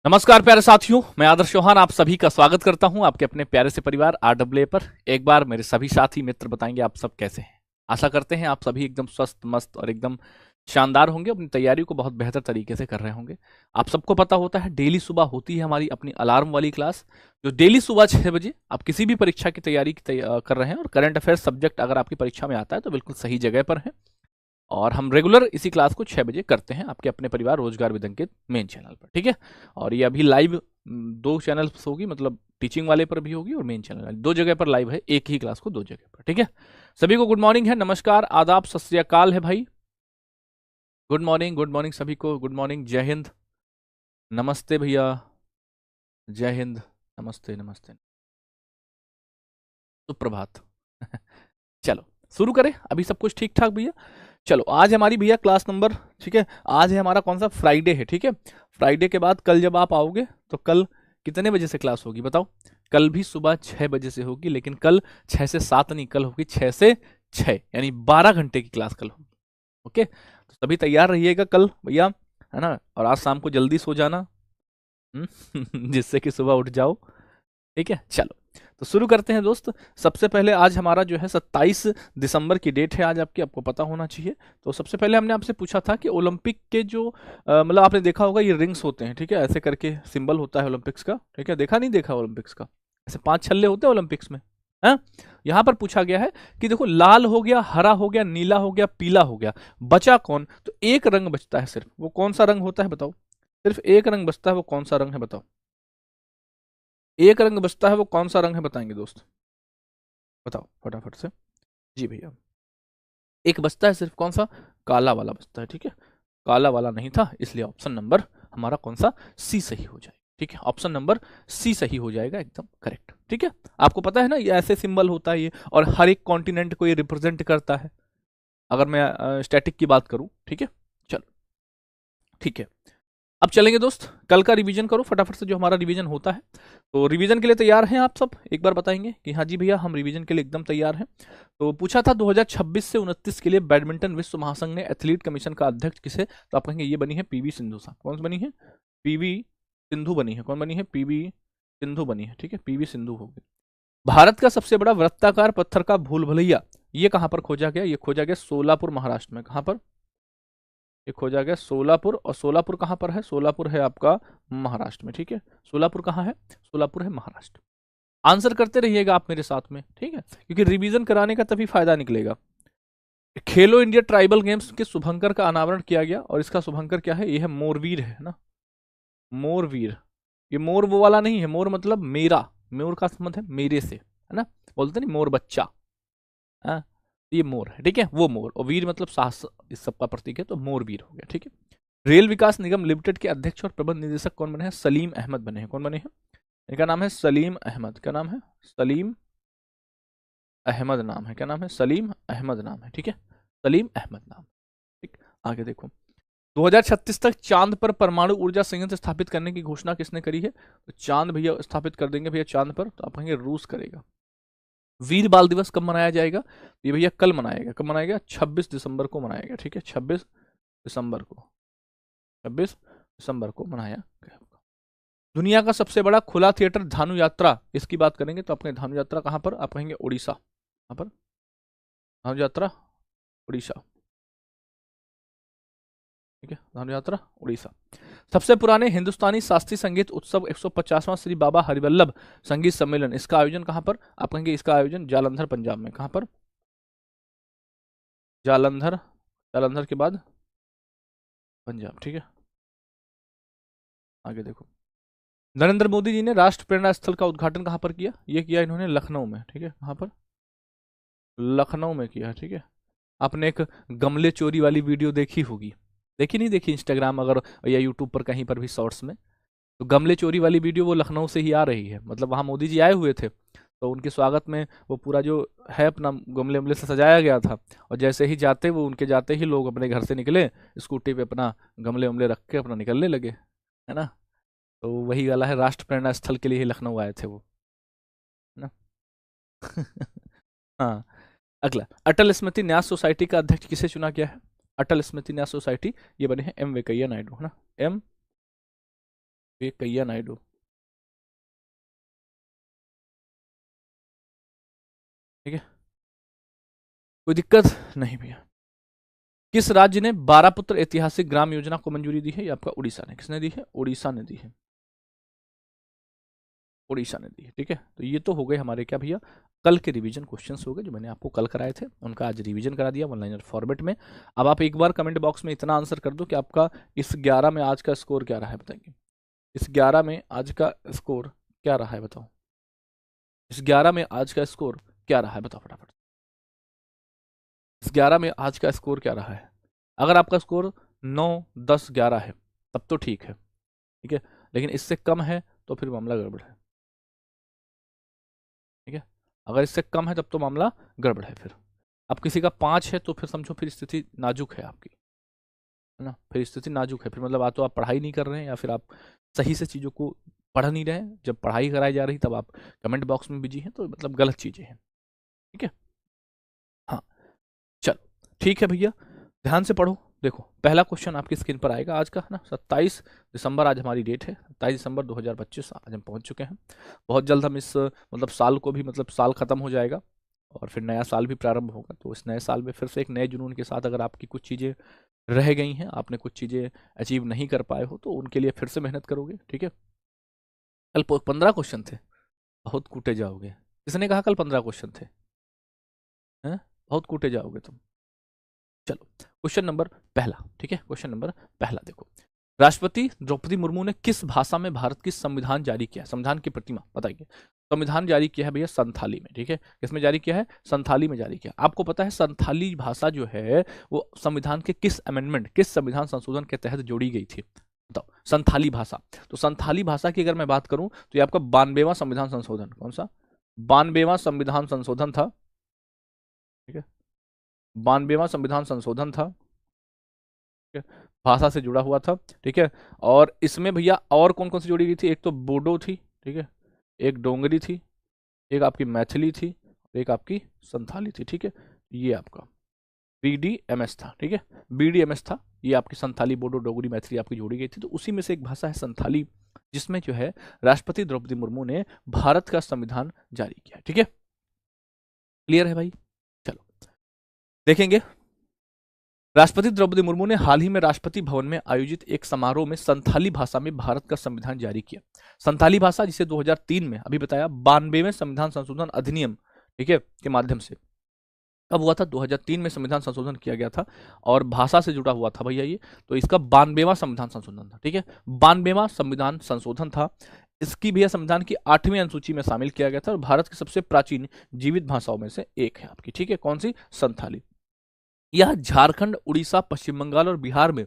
नमस्कार प्यारे साथियों, मैं आदर्श चौहान आप सभी का स्वागत करता हूं आपके अपने प्यारे से परिवार RAA पर। एक बार मेरे सभी साथी मित्र बताएंगे आप सब कैसे हैं। आशा करते हैं आप सभी एकदम स्वस्थ मस्त और एकदम शानदार होंगे, अपनी तैयारी को बहुत बेहतर तरीके से कर रहे होंगे। आप सबको पता होता है डेली सुबह होती है हमारी अपनी अलार्म वाली क्लास, जो डेली सुबह 6 बजे आप किसी भी परीक्षा की तैयारी कर रहे हैं और करंट अफेयर्स सब्जेक्ट अगर आपकी परीक्षा में आता है तो बिल्कुल सही जगह पर है। और हम रेगुलर इसी क्लास को 6 बजे करते हैं आपके अपने परिवार रोजगार विद अंकित मेन चैनल पर, ठीक है। और ये अभी लाइव दो चैनल होगी, मतलब टीचिंग वाले पर भी होगी और मेन चैनल दो जगह पर लाइव है, एक ही क्लास को दो जगह पर, ठीक है। सभी को गुड मॉर्निंग है, नमस्कार, आदाब, सत श्री अकाल है भाई। गुड मॉर्निंग सभी को, गुड मॉर्निंग, जय हिंद, नमस्ते भैया, जय हिंद, नमस्ते नमस्ते, सुप्रभात। चलो शुरू करें, अभी सब कुछ ठीक ठाक भैया। चलो आज हमारी भैया क्लास नंबर, ठीक है, आज है हमारा कौन सा, फ्राइडे है, ठीक है। फ्राइडे के बाद कल जब आप आओगे तो कल कितने बजे से क्लास होगी बताओ। कल भी सुबह 6 बजे से होगी, लेकिन कल 6 से 7 नहीं, कल होगी 6 से 6, यानी 12 घंटे की क्लास कल होगी। ओके, तो सभी तैयार रहिएगा कल भैया, है ना। और आज शाम को जल्दी सो जाना, जिससे कि सुबह उठ जाओ, ठीक है। चलो तो शुरू करते हैं दोस्त। सबसे पहले आज हमारा जो है 27 दिसंबर की डेट है आज आपकी, आपको पता होना चाहिए। तो सबसे पहले हमने आपसे पूछा था कि ओलंपिक के जो मतलब आपने देखा होगा ये रिंग्स होते हैं, ठीक है, ऐसे करके सिंबल होता है ओलंपिक्स का, ठीक है। देखा नहीं देखा ओलंपिक्स का, ऐसे 5 छल्ले होते हैं ओलंपिक्स में, है। यहाँ पर पूछा गया है कि देखो लाल हो गया, हरा हो गया, नीला हो गया, पीला हो गया, बचा कौन। तो एक रंग बचता है सिर्फ, वो कौन सा रंग होता है बताओ। सिर्फ एक रंग बचता है, वो कौन सा रंग है बताओ। एक रंग बचता है, वो कौन सा रंग है बताएंगे दोस्त, बताओ फटाफट से। जी भैया, एक बचता है सिर्फ, कौन सा, काला वाला बचता है, ठीक है। काला वाला नहीं था, इसलिए ऑप्शन नंबर हमारा कौन सा, सी सही हो जाएगा, ठीक है। ऑप्शन नंबर सी सही हो जाएगा, एकदम करेक्ट, ठीक है। आपको पता है ना ये ऐसे सिंबल होता है ये, और हर एक कॉन्टिनेंट को ये रिप्रेजेंट करता है, अगर मैं स्टैटिक की बात करूं, ठीक है। चलो ठीक है, अब चलेंगे दोस्त, कल का रिवीजन करो फटाफट से जो हमारा रिवीजन होता है। तो रिवीजन के लिए तैयार हैं आप सब, एक बार बताएंगे कि हाँ जी भैया हम रिवीजन के लिए एकदम तैयार हैं। तो पूछा था 2026 से 29 के लिए बैडमिंटन विश्व महासंघ ने एथलीट कमीशन का अध्यक्ष किसे, तो आप कहेंगे ये बनी है पीवी सिंधु साहब। कौन बनी है, पीवी सिंधु बनी है। कौन बनी है, पीवी सिंधु बनी है, ठीक है, पीवी सिंधु होगी। भारत का सबसे बड़ा वृत्ताकार पत्थर का भूल भुलैया ये कहां पर खोजा गया, ये खोजा गया सोलापुर महाराष्ट्र में। कहां पर, ये खोजा गया सोलापुर, और सोलापुर कहां पर है, सोलापुर है आपका महाराष्ट्र में, ठीक है। सोलापुर कहां है, सोलापुर है महाराष्ट्र। आंसर करते रहिएगा आप मेरे साथ में, ठीक है, क्योंकि रिवीजन कराने का तभी फायदा निकलेगा। खेलो इंडिया ट्राइबल गेम्स के शुभंकर का अनावरण किया गया, और इसका शुभंकर क्या है, ये है मोरवीर, है ना, मोरवीर। ये मोर वो वाला नहीं है, मोर मतलब मेरा, मोर का संबंध है मेरे से, है ना, बोलते नहीं मोर बच्चा, हाँ, ये मोर है, ठीक है, वो मोर, और वीर मतलब साहस इस सब का प्रतीक है, तो मोर वीर हो गया, ठीक है। रेल विकास निगम लिमिटेड के अध्यक्ष और प्रबंध निदेशक कौन बने हैं, सलीम अहमद बने हैं। कौन बने हैं, इनका नाम है सलीम अहमद। क्या नाम है, सलीम अहमद नाम है। क्या नाम है, सलीम अहमद नाम है, ठीक है, सलीम अहमद नाम, ठीक। आगे देखो, 2036 तक चांद पर परमाणु ऊर्जा संयंत्र स्थापित करने की घोषणा किसने करी है, तो चांद भैया स्थापित कर देंगे भैया चांद पर, तो आप कहेंगे रूस करेगा। वीर बाल दिवस कब मनाया जाएगा, ये भैया कल मनाएगा। कब मनाएगा, 26 दिसंबर को मनाएगा, ठीक है, 26 दिसंबर को, 26 दिसंबर को मनाया गया। दुनिया का सबसे बड़ा खुला थिएटर धानु यात्रा, इसकी बात करेंगे तो अपने धानु यात्रा कहां पर, आप कहेंगे उड़ीसा। कहां पर, धानु यात्रा उड़ीसा, ठीक है, धानु यात्रा उड़ीसा। सबसे पुराने हिंदुस्तानी शास्त्रीय संगीत उत्सव 150वां श्री बाबा हरिवल्लभ संगीत सम्मेलन, इसका आयोजन कहां पर, आप कहेंगे इसका आयोजन जालंधर पंजाब में। कहां पर, जालंधर, जालंधर के बाद पंजाब, ठीक है। आगे देखो, नरेंद्र मोदी जी ने राष्ट्र प्रेरणा स्थल का उद्घाटन कहां पर किया, ये किया इन्होंने लखनऊ में, ठीक है। कहां पर, लखनऊ में किया, ठीक है। आपने एक गमले चोरी वाली वीडियो देखी होगी, देखी नहीं देखी, इंस्टाग्राम अगर या यूट्यूब पर कहीं पर भी शॉर्ट्स में, तो गमले चोरी वाली वीडियो वो लखनऊ से ही आ रही है, मतलब वहां मोदी जी आए हुए थे, तो उनके स्वागत में वो पूरा जो है अपना गमले वमले से सजाया गया था, और जैसे ही जाते वो उनके जाते ही लोग अपने घर से निकले, स्कूटी पे अपना गमले वमले रख के अपना निकलने लगे, है ना। तो वही वाला है, राष्ट्र प्रेरणा स्थल के लिए ही लखनऊ आए थे वो, है ना। हाँ, अगला, अटल स्मृति न्यास सोसाइटी का अध्यक्ष किसे चुना गया है, अटल स्मृति न्यास सोसाइटी, ये बने हैं M वेंकैया नायडू, है ना, M कैया नायडू। ठीक है, कोई दिक्कत नहीं भैया। किस राज्य ने 12 पुत्र ऐतिहासिक ग्राम योजना को मंजूरी दी है? ये आपका उड़ीसा ने। किसने दी है? उड़ीसा ने दी है। उड़ीसा ने दी है। ठीक है, तो ये तो हो गए हमारे क्या भैया, कल के रिवीजन क्वेश्चंस हो गए जो मैंने आपको कल कराए थे, उनका आज रिवीजन करा दिया वन लाइनर फॉर्मेट में। अब आप एक बार कमेंट बॉक्स में इतना आंसर कर दो कि आपका इस 11 में आज का स्कोर क्या रहा है, बताएंगे। इस 11 में आज का स्कोर क्या रहा है, बताओ। इस 11 में आज का स्कोर क्या रहा है, बताओ फटाफट। इस 11 में आज का स्कोर क्या रहा है? अगर आपका स्कोर 9, 10, 11 है तब तो ठीक है, ठीक है, लेकिन इससे कम है तो फिर मामला गड़बड़ है। ठीक है, अगर इससे कम है तब तो मामला गड़बड़ है। फिर अब किसी का 5 है तो फिर समझो फिर स्थिति नाजुक है आपकी, है ना, फिर स्थिति नाजुक है। फिर मतलब आ तो आप पढ़ाई नहीं कर रहे हैं या फिर आप सही से चीज़ों को पढ़ नहीं रहे हैं। जब पढ़ाई कराई जा रही तब आप कमेंट बॉक्स में बिजी हैं, तो मतलब गलत चीज़ें हैं। ठीक है, हाँ, चलो ठीक है भैया, ध्यान से पढ़ो। देखो पहला क्वेश्चन आपकी स्क्रीन पर आएगा आज का, है ना। 27 दिसंबर आज हमारी डेट है, 27 दिसंबर 2025 आज हम पहुंच चुके हैं। बहुत जल्द हम इस मतलब साल को भी, मतलब साल खत्म हो जाएगा और फिर नया साल भी प्रारंभ होगा। तो इस नए साल में फिर से एक नए जुनून के साथ अगर आपकी कुछ चीज़ें रह गई हैं, आपने कुछ चीज़ें अचीव नहीं कर पाए हो, तो उनके लिए फिर से मेहनत करोगे। ठीक है, कल 15 क्वेश्चन थे, बहुत कूटे जाओगे। किसने कहा कल 15 क्वेश्चन थे? हैं, बहुत कूटे जाओगे तुम। चलो क्वेश्चन नंबर पहला, ठीक है, क्वेश्चन नंबर पहला देखो, राष्ट्रपति द्रौपदी मुर्मू ने किस भाषा में भारत की संविधान जारी किया? संविधान की प्रतिमा बताइए। संविधान जारी किया है भैया संथाली में। ठीक है, किसमें जारी किया है? संथाली में जारी किया। आपको पता है संथाली भाषा जो है वो संविधान के किस अमेंडमेंट, किस संविधान संशोधन के तहत जोड़ी गई थी? बताओ, संथाली भाषा। तो संथाली भाषा की अगर मैं बात करूं तो ये आपका 92वां संविधान संशोधन, कौन सा? 92वां संविधान संशोधन था। ठीक है, 92वां संविधान संशोधन था। ठीक है, भाषा से जुड़ा हुआ था। ठीक है, और इसमें भैया और कौन कौन सी जोड़ी गई थी? एक तो बोडो थी, ठीक है, एक डोंगरी थी, एक आपकी मैथिली थी, एक आपकी संथाली थी। ठीक है, ये आपका BDMS था। ठीक है, BDMS था, ये आपकी संथाली, बोडो, डोगरी, मैथिली आपकी जोड़ी गई थी। तो उसी में से एक भाषा है संथाली, जिसमें जो है राष्ट्रपति द्रौपदी मुर्मू ने भारत का संविधान जारी किया। ठीक है, क्लियर है भाई? चलो देखेंगे, राष्ट्रपति द्रौपदी मुर्मू ने हाल ही में राष्ट्रपति भवन में आयोजित एक समारोह में संथाली भाषा में भारत का संविधान जारी किया। संथाली भाषा जिसे 2003 में अभी बताया 92वें संविधान संशोधन अधिनियम, ठीक है, के माध्यम से कब हुआ था? 2003 में संविधान संशोधन किया गया था और भाषा से जुड़ा हुआ था भैया ये। तो इसका 92वां संविधान संशोधन था। ठीक है, 92वां संविधान संशोधन था। इसकी भी संविधान की 8वीं अनुसूची में शामिल किया गया था और भारत की सबसे प्राचीन जीवित भाषाओं में से एक है आपकी। ठीक है, कौन सी? संथाली। यह झारखंड, उड़ीसा, पश्चिम बंगाल और बिहार में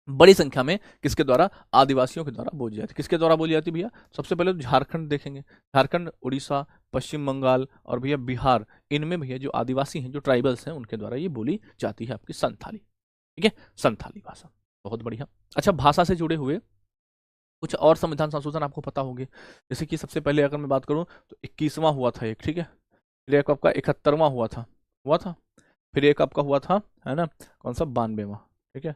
बड़ी संख्या में किसके द्वारा? आदिवासियों के द्वारा बोली जाती। किसके द्वारा बोली जाती भैया? सबसे पहले तो झारखंड देखेंगे, झारखंड, उड़ीसा, पश्चिम बंगाल और भैया बिहार, इनमें भैया जो आदिवासी हैं, जो ट्राइबल्स हैं, उनके द्वारा ये बोली जाती है आपकी संथाली। ठीक है, संथाली भाषा, बहुत बढ़िया। अच्छा, भाषा से जुड़े हुए कुछ और संविधान संशोधन आपको पता होंगे, जैसे कि सबसे पहले अगर मैं बात करूं तो 21वां हुआ था एक। ठीक है, फिर एक आपका 71वां हुआ था, फिर एक आपका हुआ था, है ना, कौन सा? 92वां। ठीक है,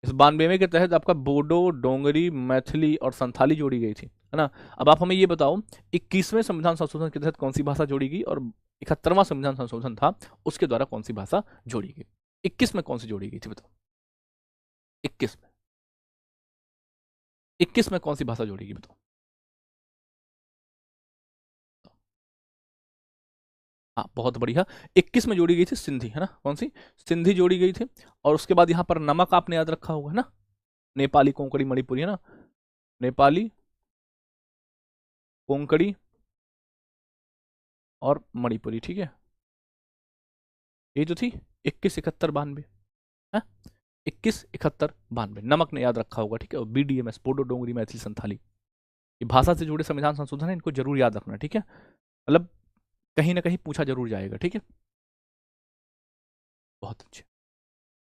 इस 92वें के तहत आपका बोडो, डोंगरी, मैथिली और संथाली जोड़ी गई थी, है ना। अब आप हमें ये बताओ, 21वें संविधान संशोधन के तहत कौन सी भाषा जोड़ी गई और 71वां संविधान संशोधन था उसके द्वारा कौन सी भाषा जोड़ी गई? 21 में कौन सी जोड़ी गई थी बताओ? 21 में, 21 में कौन सी भाषा जोड़ी गई बताओ? हाँ, बहुत बढ़िया, 21 में जोड़ी गई थी सिंधी, है ना। कौन सी? सिंधी जोड़ी गई थी। और उसके बाद यहाँ पर नमक आपने याद रखा होगा, है ना, नेपाली, कोंकणी, मणिपुरी, है ना, नेपाली, कोंकणी और मणिपुरी। ठीक है, ये जो थी 21, 71, 92, है, 21, 71, 92, नमक ने याद रखा होगा। ठीक है, और BDMS, बोडो, डोंगरी, मैथिली, संथाली, ये भाषा से जुड़े संविधान संशोधन है, इनको जरूर याद रखना। ठीक है, मतलब कहीं ना कहीं पूछा जरूर जाएगा। ठीक है, बहुत अच्छे।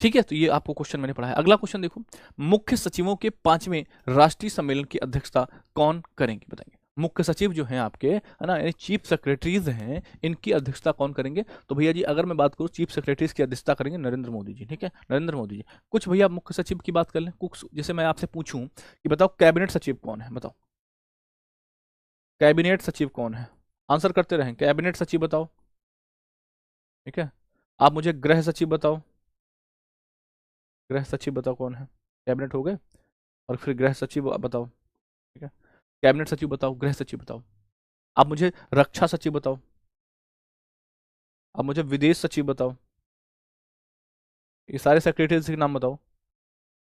ठीक है, तो ये आपको क्वेश्चन मैंने पढ़ा है। अगला क्वेश्चन देखो, मुख्य सचिवों के 5वें राष्ट्रीय सम्मेलन की अध्यक्षता कौन करेंगे बताएंगे? मुख्य सचिव जो हैं आपके, है ना, यानी चीफ सेक्रेटरीज हैं, इनकी अध्यक्षता कौन करेंगे? तो भैया जी अगर मैं बात करूं, चीफ सेक्रेटरीज की अध्यक्षता करेंगे नरेंद्र मोदी जी, ठीक है, नरेंद्र मोदी जी। कुछ भैया मुख्य सचिव की बात कर लें, कुछ जैसे मैं आपसे पूछूं कि बताओ कैबिनेट सचिव कौन है, बताओ कैबिनेट सचिव कौन है? आंसर करते रहें, कैबिनेट सचिव बताओ, ठीक है। आप मुझे गृह सचिव बताओ, गृह सचिव बताओ कौन है? कैबिनेट हो गए, और फिर गृह सचिव बताओ, ठीक है। कैबिनेट सचिव बताओ, गृह सचिव बताओ। आप मुझे रक्षा सचिव बताओ, आप मुझे विदेश सचिव बताओ। ये सारे सेक्रेटरीज के नाम बताओ,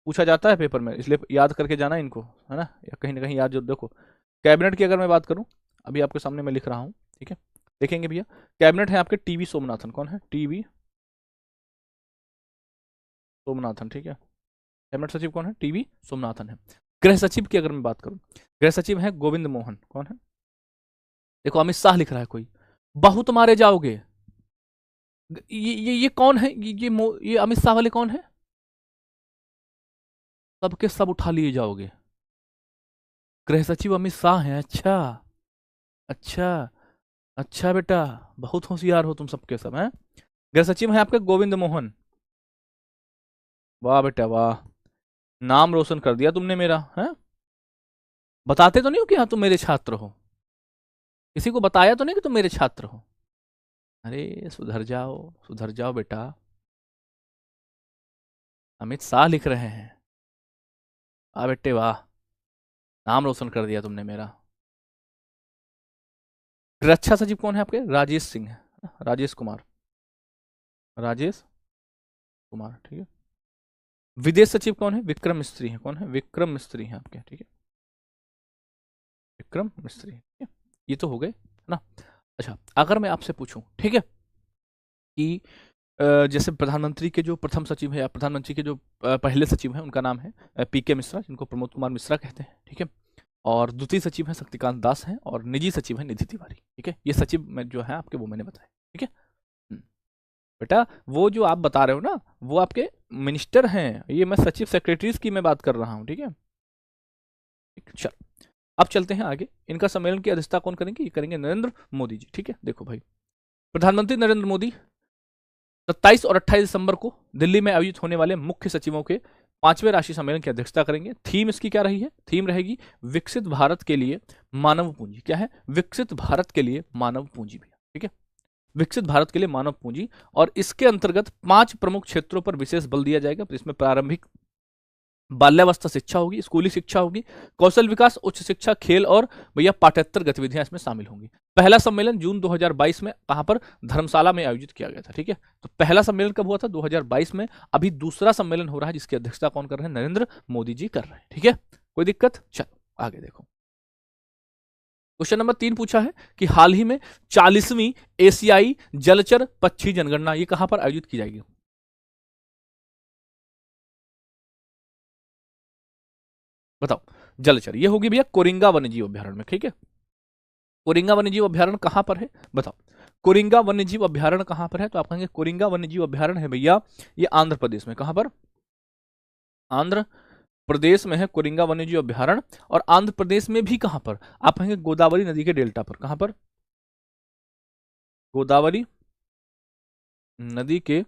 पूछा जाता है पेपर में, इसलिए याद करके जाना इनको, है ना, या कहीं ना कहीं याद जो देखो। कैबिनेट की अगर मैं बात करूं, अभी आपके सामने मैं लिख रहा हूं, ठीक है, देखेंगे भैया। कैबिनेट है आपके टीवी सोमनाथन, कौन है? टीवी सोमनाथन, ठीक है। कैबिनेट सचिव कौन है? टीवी सोमनाथन है। गृह सचिव की अगर मैं बात करूं, गृह सचिव है गोविंद मोहन, कौन है? देखो अमित शाह लिख रहा है कोई, बहुत मारे जाओगे। ये कौन है? ये अमित शाह वाले कौन है? सबके सब उठा लिए जाओगे। गृह सचिव अमित शाह हैं, अच्छा अच्छा। अच्छा बेटा, बहुत होशियार हो तुम सबके सब, हैं। गृह सचिव हैं आपके गोविंद मोहन। वाह बेटा वाह, नाम रोशन कर दिया तुमने मेरा, है। बताते तो नहीं हो कि हाँ तुम मेरे छात्र हो? किसी को बताया तो नहीं कि तुम मेरे छात्र हो? अरे सुधर जाओ बेटा। अमित शाह लिख रहे हैं, वाह बेटे वाह, नाम रोशन कर दिया तुमने मेरा। रक्षा सचिव कौन है आपके? राजेश सिंह है, राजेश कुमार, राजेश कुमार, ठीक है। विदेश सचिव कौन है? विक्रम मिस्त्री है, कौन है? विक्रम मिस्त्री है आपके, ठीक है, विक्रम मिस्त्री, ठीक है। ये तो हो गए ना। अच्छा अगर मैं आपसे पूछूं, ठीक है, कि जैसे प्रधानमंत्री के जो प्रथम सचिव है, या प्रधानमंत्री के जो पहले सचिव हैं, उनका नाम है पीके मिश्रा, जिनको प्रमोद कुमार मिश्रा कहते हैं, ठीक है। और द्वितीय सचिव है शक्तिकांत दास हैं, और निजी सचिव है निधि तिवारी, ठीक है। ये सचिव में जो है आपके, वो मैंने बताया, ठीक है। बेटा वो जो आप बता रहे हो ना, वो आपके मिनिस्टर हैं, ये मैं सचिव सेक्रेटरीज की मैं बात कर रहा हूँ, ठीक है। चल अब चलते हैं आगे। इनका सम्मेलन की अध्यक्षता कौन करेंगे? ये करेंगे नरेंद्र मोदी जी, ठीक है। देखो भाई, प्रधानमंत्री नरेंद्र मोदी 27 और 28 दिसंबर को दिल्ली में आयोजित होने वाले मुख्य सचिवों के 5वें राष्ट्रीय सम्मेलन की अध्यक्षता करेंगे। थीम इसकी क्या रही है? थीम रहेगी विकसित भारत के लिए मानव पूंजी। क्या है? विकसित भारत के लिए मानव पूंजी भी, ठीक है, विकसित भारत के लिए मानव पूंजी। और इसके अंतर्गत 5 प्रमुख क्षेत्रों पर विशेष बल दिया जाएगा। इसमें प्रारंभिक बाल्यावस्था शिक्षा होगी, स्कूली शिक्षा होगी, कौशल विकास, उच्च शिक्षा, खेल और भैया पाठ्येतर गतिविधियां इसमें शामिल होंगी। पहला सम्मेलन जून 2022 में कहां पर? धर्मशाला में आयोजित किया गया था, ठीक है। तो पहला सम्मेलन कब हुआ था? 2022 में। अभी दूसरा सम्मेलन हो रहा है, जिसकी अध्यक्षता कौन कर रहे हैं? नरेंद्र मोदी जी कर रहे हैं, ठीक है। कोई दिक्कत? चलो आगे देखो। क्वेश्चन नंबर 3 पूछा है कि हाल ही में 40वीं एशियाई जलचर पक्षी जनगणना ये कहां पर आयोजित की जाएगी? बताओ। जलचर ये होगी भैया कोरिंगा वन्यजीव अभ्यारण्य में, ठीक है। कोरिंगा वन्यजीव अभ्यारण्य कहां पर है? बताओ। कोरिंगा वन्यजीव अभ्यारण्य कहां पर है? तो आप कहेंगे कोरिंगा वन्यजीव अभ्यारण्य है भैया ये आंध्र प्रदेश में। कहां पर? आंध्र प्रदेश में है कोरिंगा वन्यजीव अभ्यारण्य। और आंध्र प्रदेश में भी कहां पर? आप कहेंगे गोदावरी नदी के डेल्टा पर। कहां पर? गोदावरी नदी के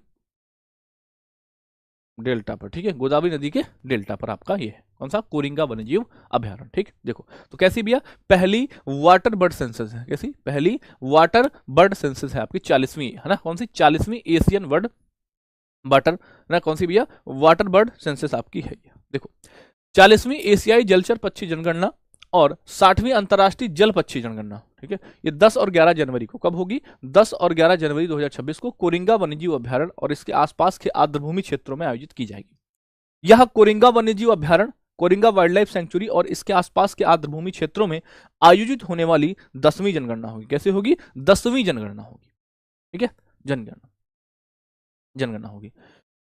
डेल्टा पर, ठीक है, गोदावरी नदी के डेल्टा पर आपका ये है कौन सा? कोरिंगा वन्यजीव अभ्यारण्य, ठीक। देखो तो कैसी भैया पहली वाटर बर्ड सेंसस है, कैसी? पहली वाटर बर्ड सेंसस है आपकी 40वीं, है ना। कौन सी? 40वीं एशियन वर्ड वाटर ना, कौन सी भैया? वाटर बर्ड सेंसस आपकी है ये। देखो 40वीं एशियाई जलचर पक्षी जनगणना और 60वीं अंतर्राष्ट्रीय जल पक्षी जनगणना, ठीक है, ये 10 और 11 जनवरी को कब होगी? 10 और 11 जनवरी 2026 को कोरिंगा वन्यजीव अभ्यारण्य और इसके आसपास के आर्द्रभूमि क्षेत्रों में आयोजित की जाएगी। यह कोरिंगा वन्यजीव अभ्यारण्य, कोरिंगा वाइल्ड लाइफ सेंचुरी और इसके आसपास के आर्द्रभूमि क्षेत्रों में आयोजित होने वाली 10वीं जनगणना होगी। कैसे होगी? 10वीं जनगणना होगी, ठीक है, जनगणना जनगणना होगी।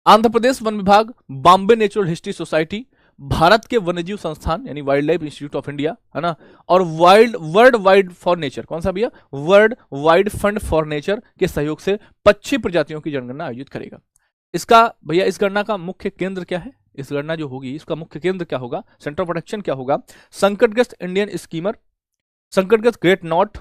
आंध्र प्रदेश वन विभाग, Bombay natural history society, Bharat के वन्यजीव संस्थान यानी wild life institute of India, है ना, और वर्ल्ड वाइड फॉर नेचर, कौन सा भैया? World wide fund for nature के सहयोग से पक्षी प्रजातियों की जनगणना आयोजित करेगा। इसका भैया इस गणना का मुख्य केंद्र क्या है? इस गणना जो होगी इसका मुख्य केंद्र क्या होगा? सेंटर ऑफ अट्रैक्शन क्या होगा? संकटग्रस्त इंडियन स्कीमर, संकटग्रस्त ग्रेट नॉट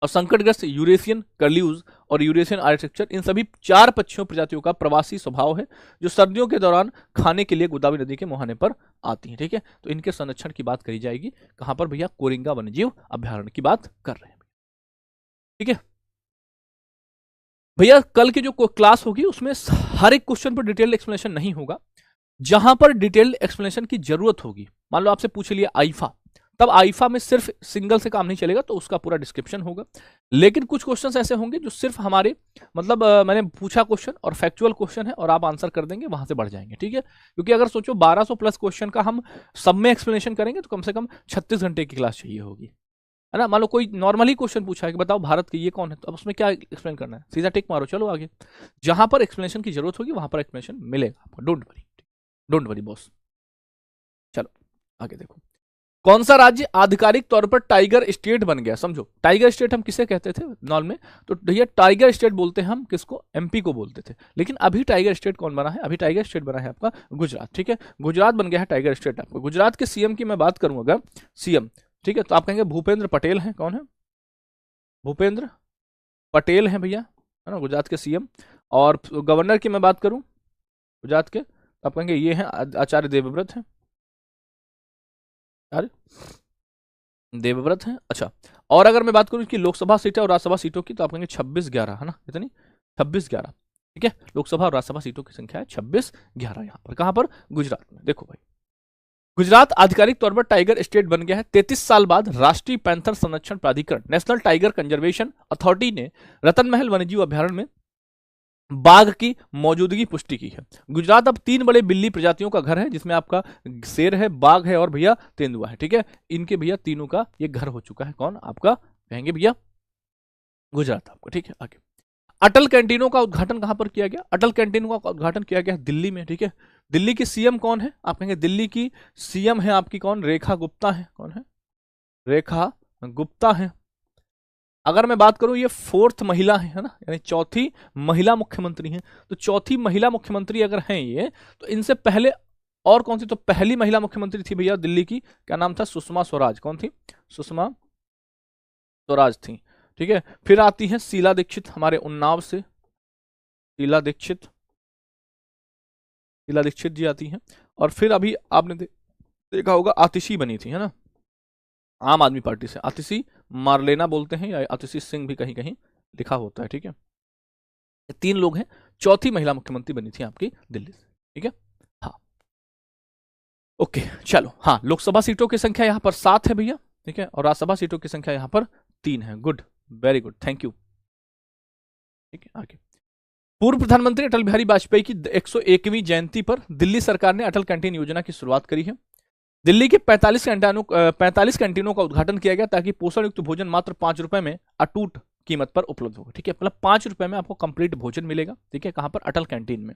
और संकटग्रस्त यूरेशियन कर्ल्यूज और यूरेशियन आर्किटेक्चर, इन सभी 4 पक्षियों प्रजातियों का प्रवासी स्वभाव है जो सर्दियों के दौरान खाने के लिए गोदावरी नदी के मुहाने पर आती हैं। ठीक है, तो इनके संरक्षण की बात करी जाएगी कहां पर भैया, कोरिंगा वन्यजीव अभ्यारण्य की बात कर रहे हैं। ठीक है भैया, कल की जो क्लास होगी उसमें हर एक क्वेश्चन पर डिटेल्ड एक्सप्लेनेशन नहीं होगा। जहां पर डिटेल्ड एक्सप्लेनेशन की जरूरत होगी, मान लो आपसे पूछ लिया आईफा, तब आईफा में सिर्फ सिंगल से काम नहीं चलेगा, तो उसका पूरा डिस्क्रिप्शन होगा। लेकिन कुछ क्वेश्चंस ऐसे होंगे जो सिर्फ हमारे मतलब मैंने पूछा क्वेश्चन और फैक्चुअल क्वेश्चन है और आप आंसर कर देंगे, वहां से बढ़ जाएंगे। ठीक है, क्योंकि अगर सोचो 1200 प्लस क्वेश्चन का हम सब में एक्सप्लेनेशन करेंगे तो कम से कम 36 घंटे की क्लास चाहिए होगी, है ना। मान लो कोई नॉर्मली क्वेश्चन पूछा है कि बताओ भारत के ये कौन है, तो अब उसमें क्या एक्सप्लेन करना है, सीधा टिक मारो, चलो आगे। जहां पर एक्सप्लेनेशन की जरूरत होगी वहां पर एक्सप्लेनेशन मिलेगा आपको, डोंट वरी बॉस। चलो आगे देखो, कौन सा राज्य आधिकारिक तौर पर टाइगर स्टेट बन गया। समझो, टाइगर स्टेट हम किसे कहते थे नॉर्मल में, तो भैया टाइगर स्टेट बोलते हैं हम किसको, एमपी को बोलते थे। लेकिन अभी टाइगर स्टेट कौन बना है, अभी टाइगर स्टेट बना है आपका गुजरात। ठीक है, गुजरात बन गया है टाइगर स्टेट आपको। गुजरात के सीएम की मैं बात करूं अगर, सीएम, ठीक है, तो आप कहेंगे भूपेंद्र पटेल हैं। कौन है, भूपेंद्र पटेल हैं भैया, है ना, गुजरात के सीएम। और गवर्नर की मैं बात करूं गुजरात के, तो आप कहेंगे ये हैं आचार्य देवव्रत हैं, देवव्रत हैं। अच्छा, और अगर मैं बात करूं कि लोकसभा सीटें और राज्यसभा सीटों की, तो आप कहेंगे 26-11, है ना, कितनी, 26-11। ठीक है, लोकसभा और राज्यसभा सीटों की संख्या है 26-11 यहां पर। कहां पर, गुजरात में। देखो भाई, गुजरात आधिकारिक तौर पर टाइगर स्टेट बन गया है। 33 साल बाद राष्ट्रीय पैंथर संरक्षण प्राधिकरण, नेशनल टाइगर कंजर्वेशन अथॉरिटी ने रतन महल वन्यजीव अभ्यारण्य में बाघ की मौजूदगी पुष्टि की है। गुजरात अब 3 बड़े बिल्ली प्रजातियों का घर है, जिसमें आपका शेर है, बाघ है और भैया तेंदुआ है। ठीक है, इनके भैया तीनों का ये घर हो चुका है। कौन आपका, कहेंगे भैया गुजरात आपको। ठीक है, आगे अटल कैंटीनों का उद्घाटन कहां पर किया गया, अटल कैंटीनों का उद्घाटन किया गया दिल्ली में। ठीक है, दिल्ली की सीएम कौन है, आप कहेंगे दिल्ली की सीएम है आपकी कौन, रेखा गुप्ता है। कौन है, रेखा गुप्ता है। अगर मैं बात करूं ये 4th महिला है ना, यानी चौथी महिला मुख्यमंत्री हैं। तो चौथी महिला मुख्यमंत्री अगर हैं ये, तो इनसे पहले और कौन सी, तो पहली महिला मुख्यमंत्री थी भैया दिल्ली की, क्या नाम था, सुषमा स्वराज। कौन थी, सुषमा स्वराज थी। ठीक है, फिर आती हैं शीला दीक्षित हमारे उन्नाव से, शीला दीक्षित, शीला दीक्षित जी आती हैं। और फिर अभी आपने देखा होगा आतिशी बनी थी, है ना, आम आदमी पार्टी से, आतिशी मारलेना बोलते हैं या आतिशी सिंह भी कहीं कहीं लिखा होता है। ठीक है, 3 लोग हैं, चौथी महिला मुख्यमंत्री बनी थी आपकी दिल्ली से। ठीक है, हाँ ओके, चलो हाँ, लोकसभा सीटों की संख्या यहां पर 7 है भैया। ठीक है, और राज्यसभा सीटों की संख्या यहां पर 3 है। Good, very good, thank you. ठीक है, आगे पूर्व प्रधानमंत्री अटल बिहारी वाजपेयी की 101वीं जयंती पर दिल्ली सरकार ने अटल कैंटीन योजना की शुरुआत करी है। दिल्ली के 45 कैंटीनों का उद्घाटन किया गया ताकि पोषण युक्त भोजन मात्र 5 रुपए में अटूट कीमत पर उपलब्ध होगा। ठीक है, मतलब 5 रुपए में आपको कंप्लीट भोजन मिलेगा। ठीक है, कहां पर, अटल कैंटीन में।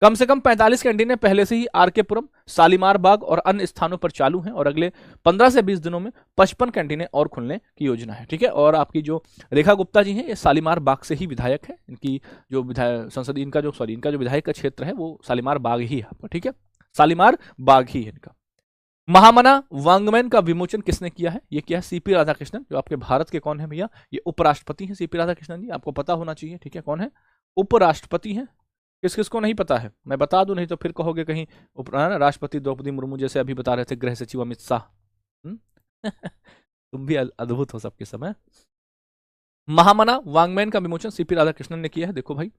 कम से कम 45 कैंटीनें पहले से ही आरकेपुरम, शालीमार बाग और अन्य स्थानों पर चालू हैं और अगले 15 से 20 दिनों में 55 कैंटीनें और खुलने की योजना है। ठीक है, और आपकी जो रेखा गुप्ता जी हैं ये शालीमार बाग से ही विधायक है। इनकी जो विधायक संसदीय इनका जो विधायक का क्षेत्र है वो शालीमार बाग ही है आपका। ठीक है, शालीमार बाग ही है इनका। महामना वांग्मैन का विमोचन किसने किया है, ये किया है सीपी राधाकृष्णन, जो आपके भारत के कौन है भैया, ये उपराष्ट्रपति हैं सीपी राधाकृष्णन जी, आपको पता होना चाहिए। ठीक है, कौन है, उपराष्ट्रपति हैं। किस किस को नहीं पता है, मैं बता दूं, नहीं तो फिर कहोगे कहीं राष्ट्रपति द्रौपदी मुर्मू जैसे अभी बता रहे थे गृह सचिव अमित शाह। तुम भी अद्भुत हो सबके समय। महामना वांग्मैन का विमोचन सीपी राधाकृष्णन ने किया है। देखो भाई,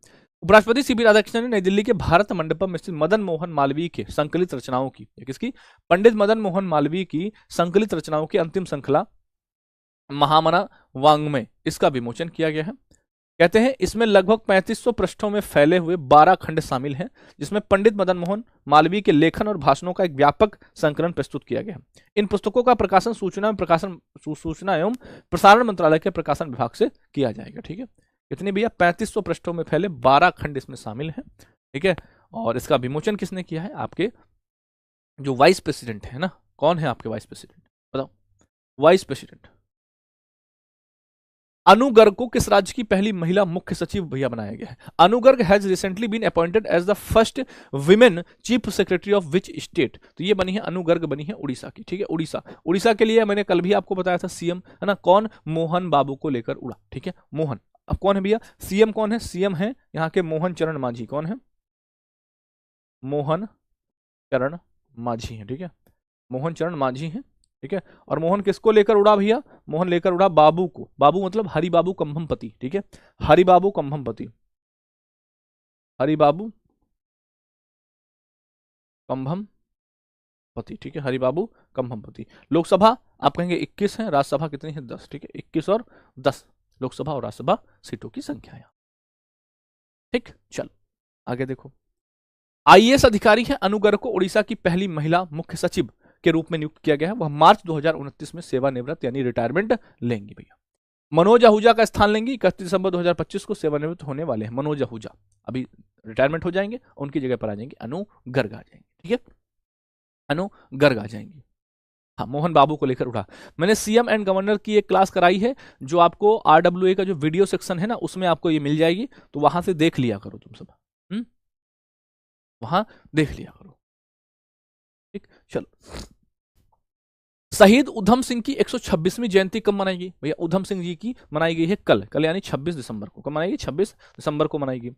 उपराष्ट्रपति सीपी राधाकृष्णन ने नई दिल्ली के भारत मंडपम में स्थित मदन मोहन मालवीय के संकलित रचनाओं की, किसकी, पंडित मदन मोहन मालवीय की संकलित रचनाओं की अंतिम श्रृंखला महामना वांग्मय, इसका विमोचन किया गया है। कहते हैं इसमें लगभग 3500 पृष्ठों में फैले हुए 12 खंड शामिल हैं, जिसमें पंडित मदन मोहन मालवीय के लेखन और भाषणों का एक व्यापक संकलन प्रस्तुत किया गया है। इन पुस्तकों का प्रकाशन सूचना एवं प्रसारण मंत्रालय के प्रकाशन विभाग से किया जाएगा। ठीक है, कितने भैया, 3500 पृष्ठों में फैले 12 खंड इसमें शामिल हैं। ठीक है, और इसका विमोचन किसने किया है, आपके जो वाइस प्रेसिडेंट है ना, कौन है आपके वाइस प्रेसिडेंट, बताओ, वाइस प्रेसिडेंट अनु गर्ग को किस राज्य की पहली महिला मुख्य सचिव भैया बनाया गया है? Anu Garg has recently been appointed as the first women chief secretary of which state? तो ये बनी है अनु गर्ग, बनी है उड़ीसा की, ठीक है, उड़ीसा। उड़ीसा के लिए मैंने कल भी आपको बताया था सीएम, है ना, कौन? मोहन बाबू को लेकर उड़ा, ठीक है, मोहन। अब कौन है भैया सीएम? कौन है सीएम? है यहाँ के मोहन चरण मांझी। कौन है? मोहन चरण मांझी है, ठीक है, मोहन चरण मांझी है, ठीक है। और मोहन किसको लेकर उड़ा भैया? मोहन लेकर उड़ा बाबू को। बाबू मतलब हरिबाबू कंभमपति, ठीक है, हरिबाबू कंभमपति, हरिबाबू कंभमपति, ठीक है, हरिबाबू कंभमपति। लोकसभा आप कहेंगे 21 है, राज्यसभा कितनी है? 10, ठीक है, 21 और 10 लोकसभा और राज्यसभा सीटों की संख्या है, ठीक। चलो आगे देखो। आईएएस अधिकारी है अनु गर्ग को उड़ीसा की पहली महिला मुख्य सचिव के रूप में नियुक्त किया गया है। वह मार्च 2029 में सेवानिवृत्त यानी रिटायरमेंट लेंगी भैया। मनोज आहूजा का स्थान लेंगी। 31 दिसंबर 2025 को सेवानिवृत्त होने वाले हैं मनोज आहूजा, अभी रिटायरमेंट हो जाएंगे, उनकी जगह पर आ जाएंगे अनु गर्ग आ जाएंगे, ठीक है, अनु गर्ग आ जाएंगी। हाँ, मोहन बाबू को लेकर उड़ा। मैंने सीएम एंड गवर्नर की एक क्लास कराई है, जो आपको आरडब्ल्यूए का जो वीडियो सेक्शन है ना, उसमें आपको ये मिल जाएगी, तो वहां से देख लिया करो तुम सब, वहां देख लिया करो, ठीक। चलो, शहीद उधम सिंह की 126वीं जयंती कब मनाएगी भैया? उधम सिंह जी की मनाई गई है कल, कल यानी 26 दिसंबर को। कब मनाएगी? 26 दिसंबर को मनाएगी।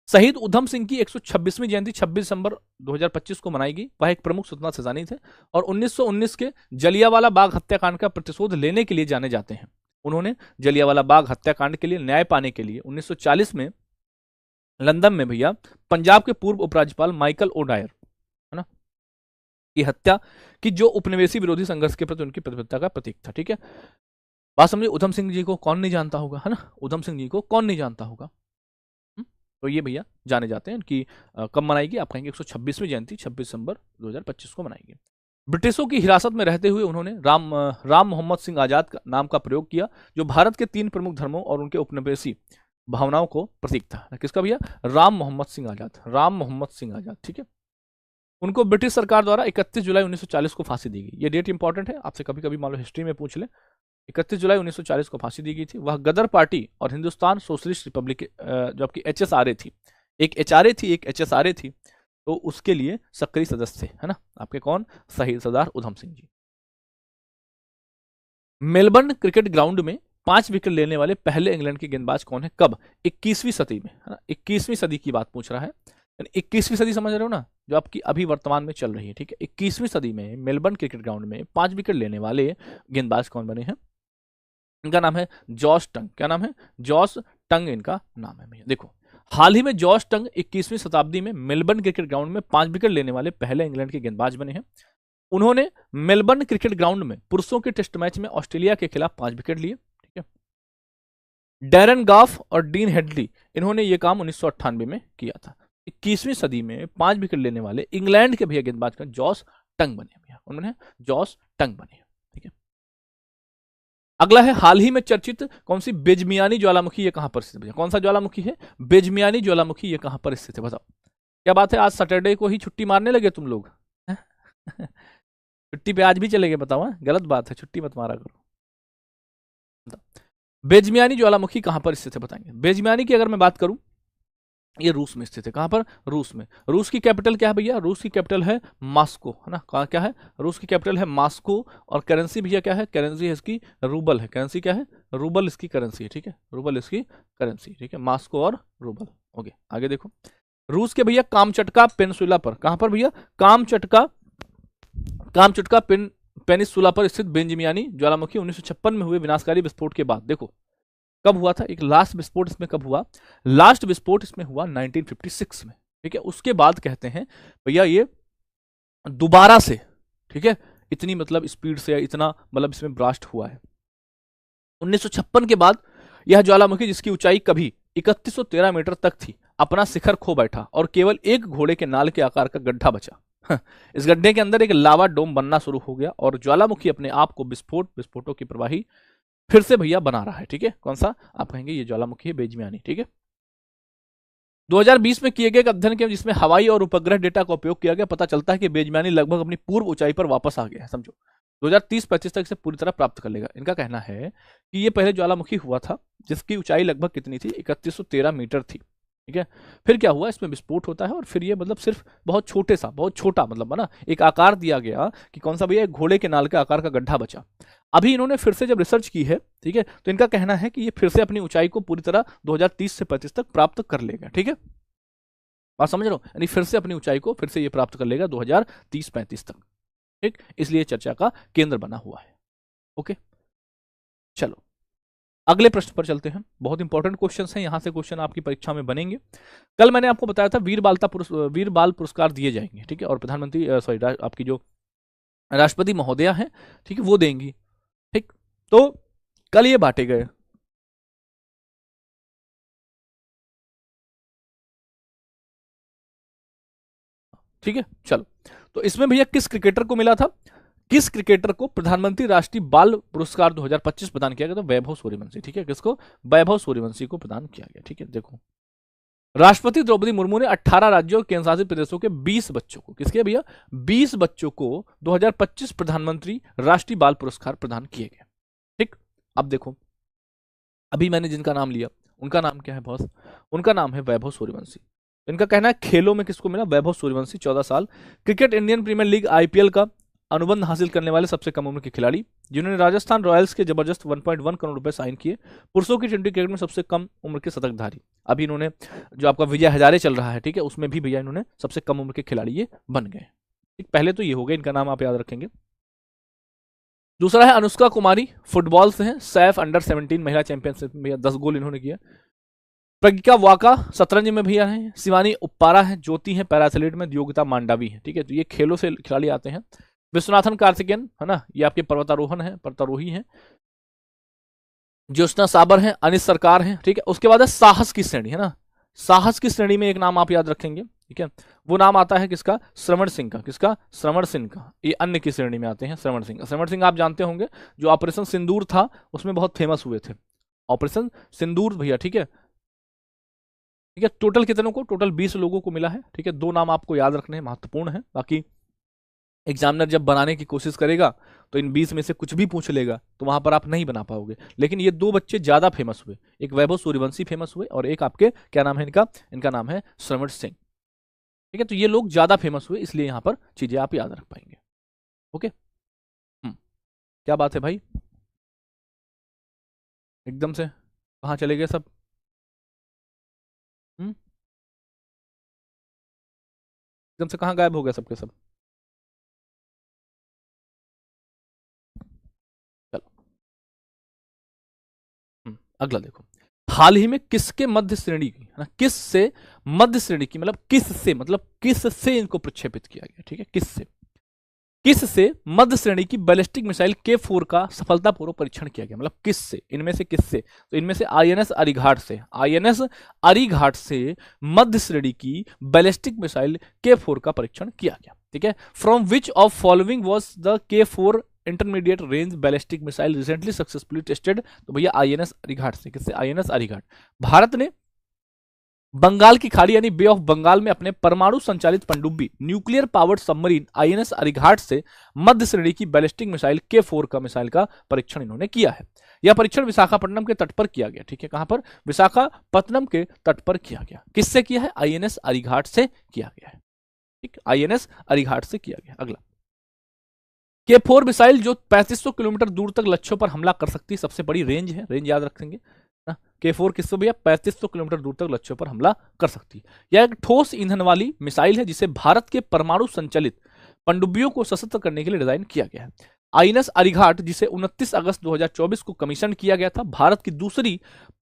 शहीद उधम सिंह की 126वीं जयंती 26 दिसंबर 2025 को मनाएगी। वह एक प्रमुख स्वतंत्रता सेनानी थे और 1919 के जलियांवाला बाग हत्याकांड का प्रतिशोध लेने के लिए जाने जाते हैं। उन्होंने जलियांवाला बाग हत्याकांड के लिए न्याय पाने के लिए 1940 में लंदन में भैया पंजाब के पूर्व उपराज्यपाल माइकल ओडायर, है ना, की हत्या की, जो उपनिवेशी विरोधी संघर्ष के प्रति उनकी प्रतिबद्धता का प्रतीक था, ठीक है। बात समझिए, उधम सिंह जी को कौन नहीं जानता होगा, है ना, उधम सिंह जी को कौन नहीं जानता होगा। तो ये भैया जाने जाते हैं कि कब मनाएगी? आप कहेंगे 126वीं जयंती 26 दिसंबर 2025 को मनाएगी। ब्रिटिशों की हिरासत में रहते हुए उन्होंने राम मोहम्मद सिंह आजाद का नाम का प्रयोग किया, जो भारत के 3 प्रमुख धर्मों और उनके उपनिवेशी भावनाओं को प्रतीक था। किसका भैया? राम मोहम्मद सिंह आजाद, राम मोहम्मद सिंह आजाद, ठीक है। उनको ब्रिटिश सरकार द्वारा 31 जुलाई 1940 को फांसी दी गई। ये डेट इंपॉर्टेंट है, आपसे कभी कभी मान लो हिस्ट्री में पूछ ले। 31 जुलाई 1940 को फांसी दी गई थी। वह गदर पार्टी और हिंदुस्तान सोशलिस्ट रिपब्लिक जो आपकी HSRA थी, एक HRA थी, एक HSRA थी, तो उसके लिए सक्रिय सदस्य थे, है ना, आपके कौन? शहीद Sardar Udham Singh ji. Melbourne cricket ground में 5 विकेट लेने वाले पहले इंग्लैंड के गेंदबाज कौन है? कब? 21वीं सदी में, है ना, 21वीं सदी की बात पूछ रहा है। 21वीं सदी समझ रहे हो ना, जो आपकी अभी वर्तमान में चल रही है, ठीक है। 21वीं सदी में मेलबर्न क्रिकेट ग्राउंड में 5 विकेट लेने वाले गेंदबाज कौन बने हैं? इनका नाम है जॉस टंग। क्या नाम है? जॉस टंग इनका नाम है भैया। देखो, हाल ही में जॉस टंग 21वीं शताब्दी में मेलबर्न क्रिकेट ग्राउंड में 5 विकेट लेने वाले पहले इंग्लैंड के गेंदबाज बने हैं। उन्होंने मेलबर्न क्रिकेट ग्राउंड में पुरुषों के टेस्ट मैच में ऑस्ट्रेलिया के खिलाफ 5 विकेट लिए, ठीक है। डैरन गॉफ और डीन हेडली, इन्होंने ये काम 1998 में किया था। 21वीं सदी में 5 विकेट लेने वाले इंग्लैंड के भैया गेंदबाज का जॉस टंग बने भैया, उन्होंने जॉस टंग बने, ठीक है। अगला है, हाल ही में चर्चित कौन सी बेजमियानी ज्वालामुखी, ये कहां पर स्थित है? कौन सा ज्वालामुखी है? बेजमियानी ज्वालामुखी, ये कहां पर स्थित है? बताओ। क्या बात है, आज सैटरडे को ही छुट्टी मारने लगे तुम लोग? छुट्टी पे आज भी चले गए? बताओ, गलत बात है, छुट्टी मत मारा करो। बेजमियानी ज्वालामुखी कहां पर स्थित है बताएंगे। बेजमियानी की अगर मैं बात करूं, ये रूस में स्थित है। कहां पर? रूस में। रूस की कैपिटल क्या है भैया? रूस की कैपिटल है मॉस्को, है ना। कहां क्या है? रूस की कैपिटल है मॉस्को। और करेंसी भैया क्या है? करेंसी है इसकी रूबल है। करेंसी क्या है? रूबल इसकी करेंसी है, ठीक है, रूबल इसकी करेंसी, ठीक है, मॉस्को और रूबल। ओके, आगे देखो। रूस के भैया कामचटका पेनिसुला पर, कहां पर भैया? कामचटका पेनिसुला पर स्थित बेंजमियानी ज्वालामुखी 1956 में हुए विनाशकारी विस्फोट के बाद, देखो कब हुआ था, एक लास्ट विस्फोट इसमें कब हुआ? लास्ट विस्फोट इसमें हुआ 1956 में, ठीक है। उसके बाद कहते हैं भैया ये दोबारा से, ठीक है, इतनी मतलब स्पीड से, इतना मतलब इसमें ब्लास्ट हुआ है। 1956 के बाद यह ज्वालामुखी, जिसकी ऊंचाई कभी 3113 मीटर तक थी, अपना शिखर खो बैठा और केवल एक घोड़े के नाल के आकार का गड्ढा बचा। इस गड्ढे के अंदर एक लावा डोम बनना शुरू हो गया और ज्वालामुखी अपने आप को विस्फोटों की प्रवाही फिर से भैया बना रहा है, ठीक है। कौन सा? आप कहेंगे ये ज्वालामुखी है बेजमियानी, ठीक है। 2020 में किए गए अध्ययन के जिसमें हवाई और उपग्रह डेटा का उपयोग किया गया, पता चलता है कि बेजमियानी लगभग अपनी पूर्व ऊंचाई पर वापस आ गया है, समझो। 2030-35 तक इसे पूरी तरह प्राप्त कर लेगा। इनका कहना है कि ये पहले ज्वालामुखी हुआ था जिसकी ऊंचाई लगभग कितनी थी, 3113 मीटर थी। ठीक है, फिर क्या हुआ, इसमें विस्फोट होता है और फिर ये मतलब सिर्फ बहुत छोटा मतलब ना एक आकार दिया गया कि कौन सा भैया, घोड़े के नाल के आकार का गड्ढा बचा। अभी इन्होंने फिर से जब रिसर्च की है, ठीक है, तो इनका कहना है कि ये फिर से अपनी ऊंचाई को पूरी तरह 2030 से 35 तक प्राप्त कर लेगा। ठीक है, बात समझ रहे हो, यानी फिर से अपनी ऊंचाई को फिर से ये प्राप्त कर लेगा 2030-35 तक। ठीक, इसलिए चर्चा का केंद्र बना हुआ है। ओके, चलो अगले प्रश्न पर चलते हैं। बहुत इंपॉर्टेंट क्वेश्चन हैं, यहां से क्वेश्चन आपकी परीक्षा में बनेंगे। कल मैंने आपको बताया था वीर बाल पुरस्कार दिए जाएंगे। ठीक है, और प्रधानमंत्री आपकी जो राष्ट्रपति महोदया हैं, ठीक है, वो देंगी। ठीक, तो कल ये बांटे गए। ठीक है, चलो, तो इसमें भैया किस क्रिकेटर को मिला था, किस क्रिकेटर को प्रधानमंत्री राष्ट्रीय बाल पुरस्कार 2025 प्रदान किया गया? तो वैभव सूर्यवंशी। ठीक है, किसको? वैभव सूर्यवंशी को प्रदान किया गया। ठीक है, देखो, राष्ट्रपति द्रौपदी मुर्मू ने 18 राज्यों और केंद्र शासित प्रदेशों के 20 बच्चों को, किसके भैया, 20 बच्चों को 2025 प्रधानमंत्री राष्ट्रीय बाल पुरस्कार प्रदान किए गए। ठीक, अब देखो, अभी मैंने जिनका नाम लिया उनका नाम क्या है बॉस? उनका नाम है वैभव सूर्यवंशी। इनका कहना है खेलों में किसको मिला? वैभव सूर्यवंशी, 14 साल, cricket Indian Premier League IPL का अनुबंध हासिल करने वाले सबसे कम उम्र के खिलाड़ी, जिन्होंने राजस्थान रॉयल्स के जबरदस्त 1.1 करोड़ रुपए साइन किए, पुरुषों की टी क्रिकेट में सबसे कम उम्र के शतकधारी। अभी इन्होंने जो आपका विजय हजारे चल रहा है, ठीक है, उसमें भी भैया इन्होंने सबसे कम उम्र के खिलाड़ी ये बन गए। ठीक, पहले तो ये हो गए, इनका नाम आप याद रखेंगे। दूसरा है अनुष्का कुमारी, फुटबॉल से है, सैफ अंडर-17 महिला चैंपियनशिप में 10 गोल इन्होंने किया। प्रज्ञा वाका शतरंज में भैया है, शिवानी उप्पारा है, ज्योति है पैराथलीट में, योगिता मांडावी है। ठीक है, तो ये खेलों से खिलाड़ी आते हैं। विश्वनाथन कार्तिकेयन है ना, ये आपके पर्वतारोही हैं। ज्योत्सना साबर है, अनिश सरकार है। ठीक है, उसके बाद है साहस की श्रेणी, है ना, साहस की श्रेणी में एक नाम आप याद रखेंगे। ठीक है, वो नाम आता है किसका? श्रवण सिंह का। किसका? श्रवण सिंह का। ये अन्य की श्रेणी में आते हैं श्रवण सिंह। श्रवण सिंह आप जानते होंगे, जो ऑपरेशन सिंदूर था उसमें बहुत फेमस हुए थे, ऑपरेशन सिंदूर भैया। ठीक है, ठीक है, टोटल कितनों को? टोटल 20 लोगों को मिला है। ठीक है, 2 नाम आपको याद रखने हैं, महत्वपूर्ण है। बाकी एग्जामिनर जब बनाने की कोशिश करेगा तो इन 20 में से कुछ भी पूछ लेगा, तो वहां पर आप नहीं बना पाओगे। लेकिन ये 2 बच्चे ज्यादा फेमस हुए, एक वैभव सूर्यवंशी फेमस हुए और एक आपके क्या नाम है इनका? इनका नाम है श्रवण सिंह। ठीक है, तो ये लोग ज्यादा फेमस हुए, इसलिए यहां पर चीजें आप याद रख पाएंगे। ओके, क्या बात है भाई, एकदम से कहाँ चले गए सब? एकदम से कहाँ गायब हो गए सबके सब? चलो, अगला देखो, हाल ही में किसके मध्य श्रेणी की, है ना, किस से मध्य श्रेणी की, मतलब किस से इनको प्रक्षेपित किया गया। ठीक है, किस से मध्य श्रेणी की बैलिस्टिक मिसाइल K4 का सफलतापूर्वक परीक्षण किया गया, मतलब किस से, इनमें से किस से? तो इनमें से आईएनएस अरीघाट से मध्य श्रेणी की बैलिस्टिक मिसाइल K4 का परीक्षण किया गया। ठीक है, from which of following was the K4 intermediate range ballistic missile recently successfully tested? तो भैया आईएनएस अरीघाट से। किससे? आईएनएस अरीघाट। भारत ने बंगाल की खाड़ी यानी बे ऑफ बंगाल में अपने परमाणु संचालित पनडुब्बी न्यूक्लियर पावर्ड सबमरीन आईएनएस अरीघाट से मध्य श्रेणी की बैलिस्टिक मिसाइल K4 का मिसाइल का परीक्षण इन्होंने किया है। यह परीक्षण विशाखापट्टनम के तट पर किया गया। ठीक है, कहां पर? विशाखापट्टनम के तट पर किया गया। किससे किया है? आईएनएस अरीघाट से किया गया है। ठीक, आईएनएस अरीघाट से किया गया। अगला, K4 मिसाइल जो 3500 किलोमीटर दूर तक लक्ष्यों पर हमला कर सकती है, सबसे बड़ी रेंज है, रेंज याद रखेंगे ना। K4 किससे भैया? 3500 किलोमीटर दूर तक लक्ष्यों पर हमला कर सकती है। यह एक ठोस ईंधन वाली मिसाइल है जिसे भारत के परमाणु संचालित पनडुब्बियों को सशस्त्र करने के लिए डिजाइन किया गया है। आईएनएस अरीघाट जिसे 29 अगस्त 2024 को कमीशन किया गया था, भारत की दूसरी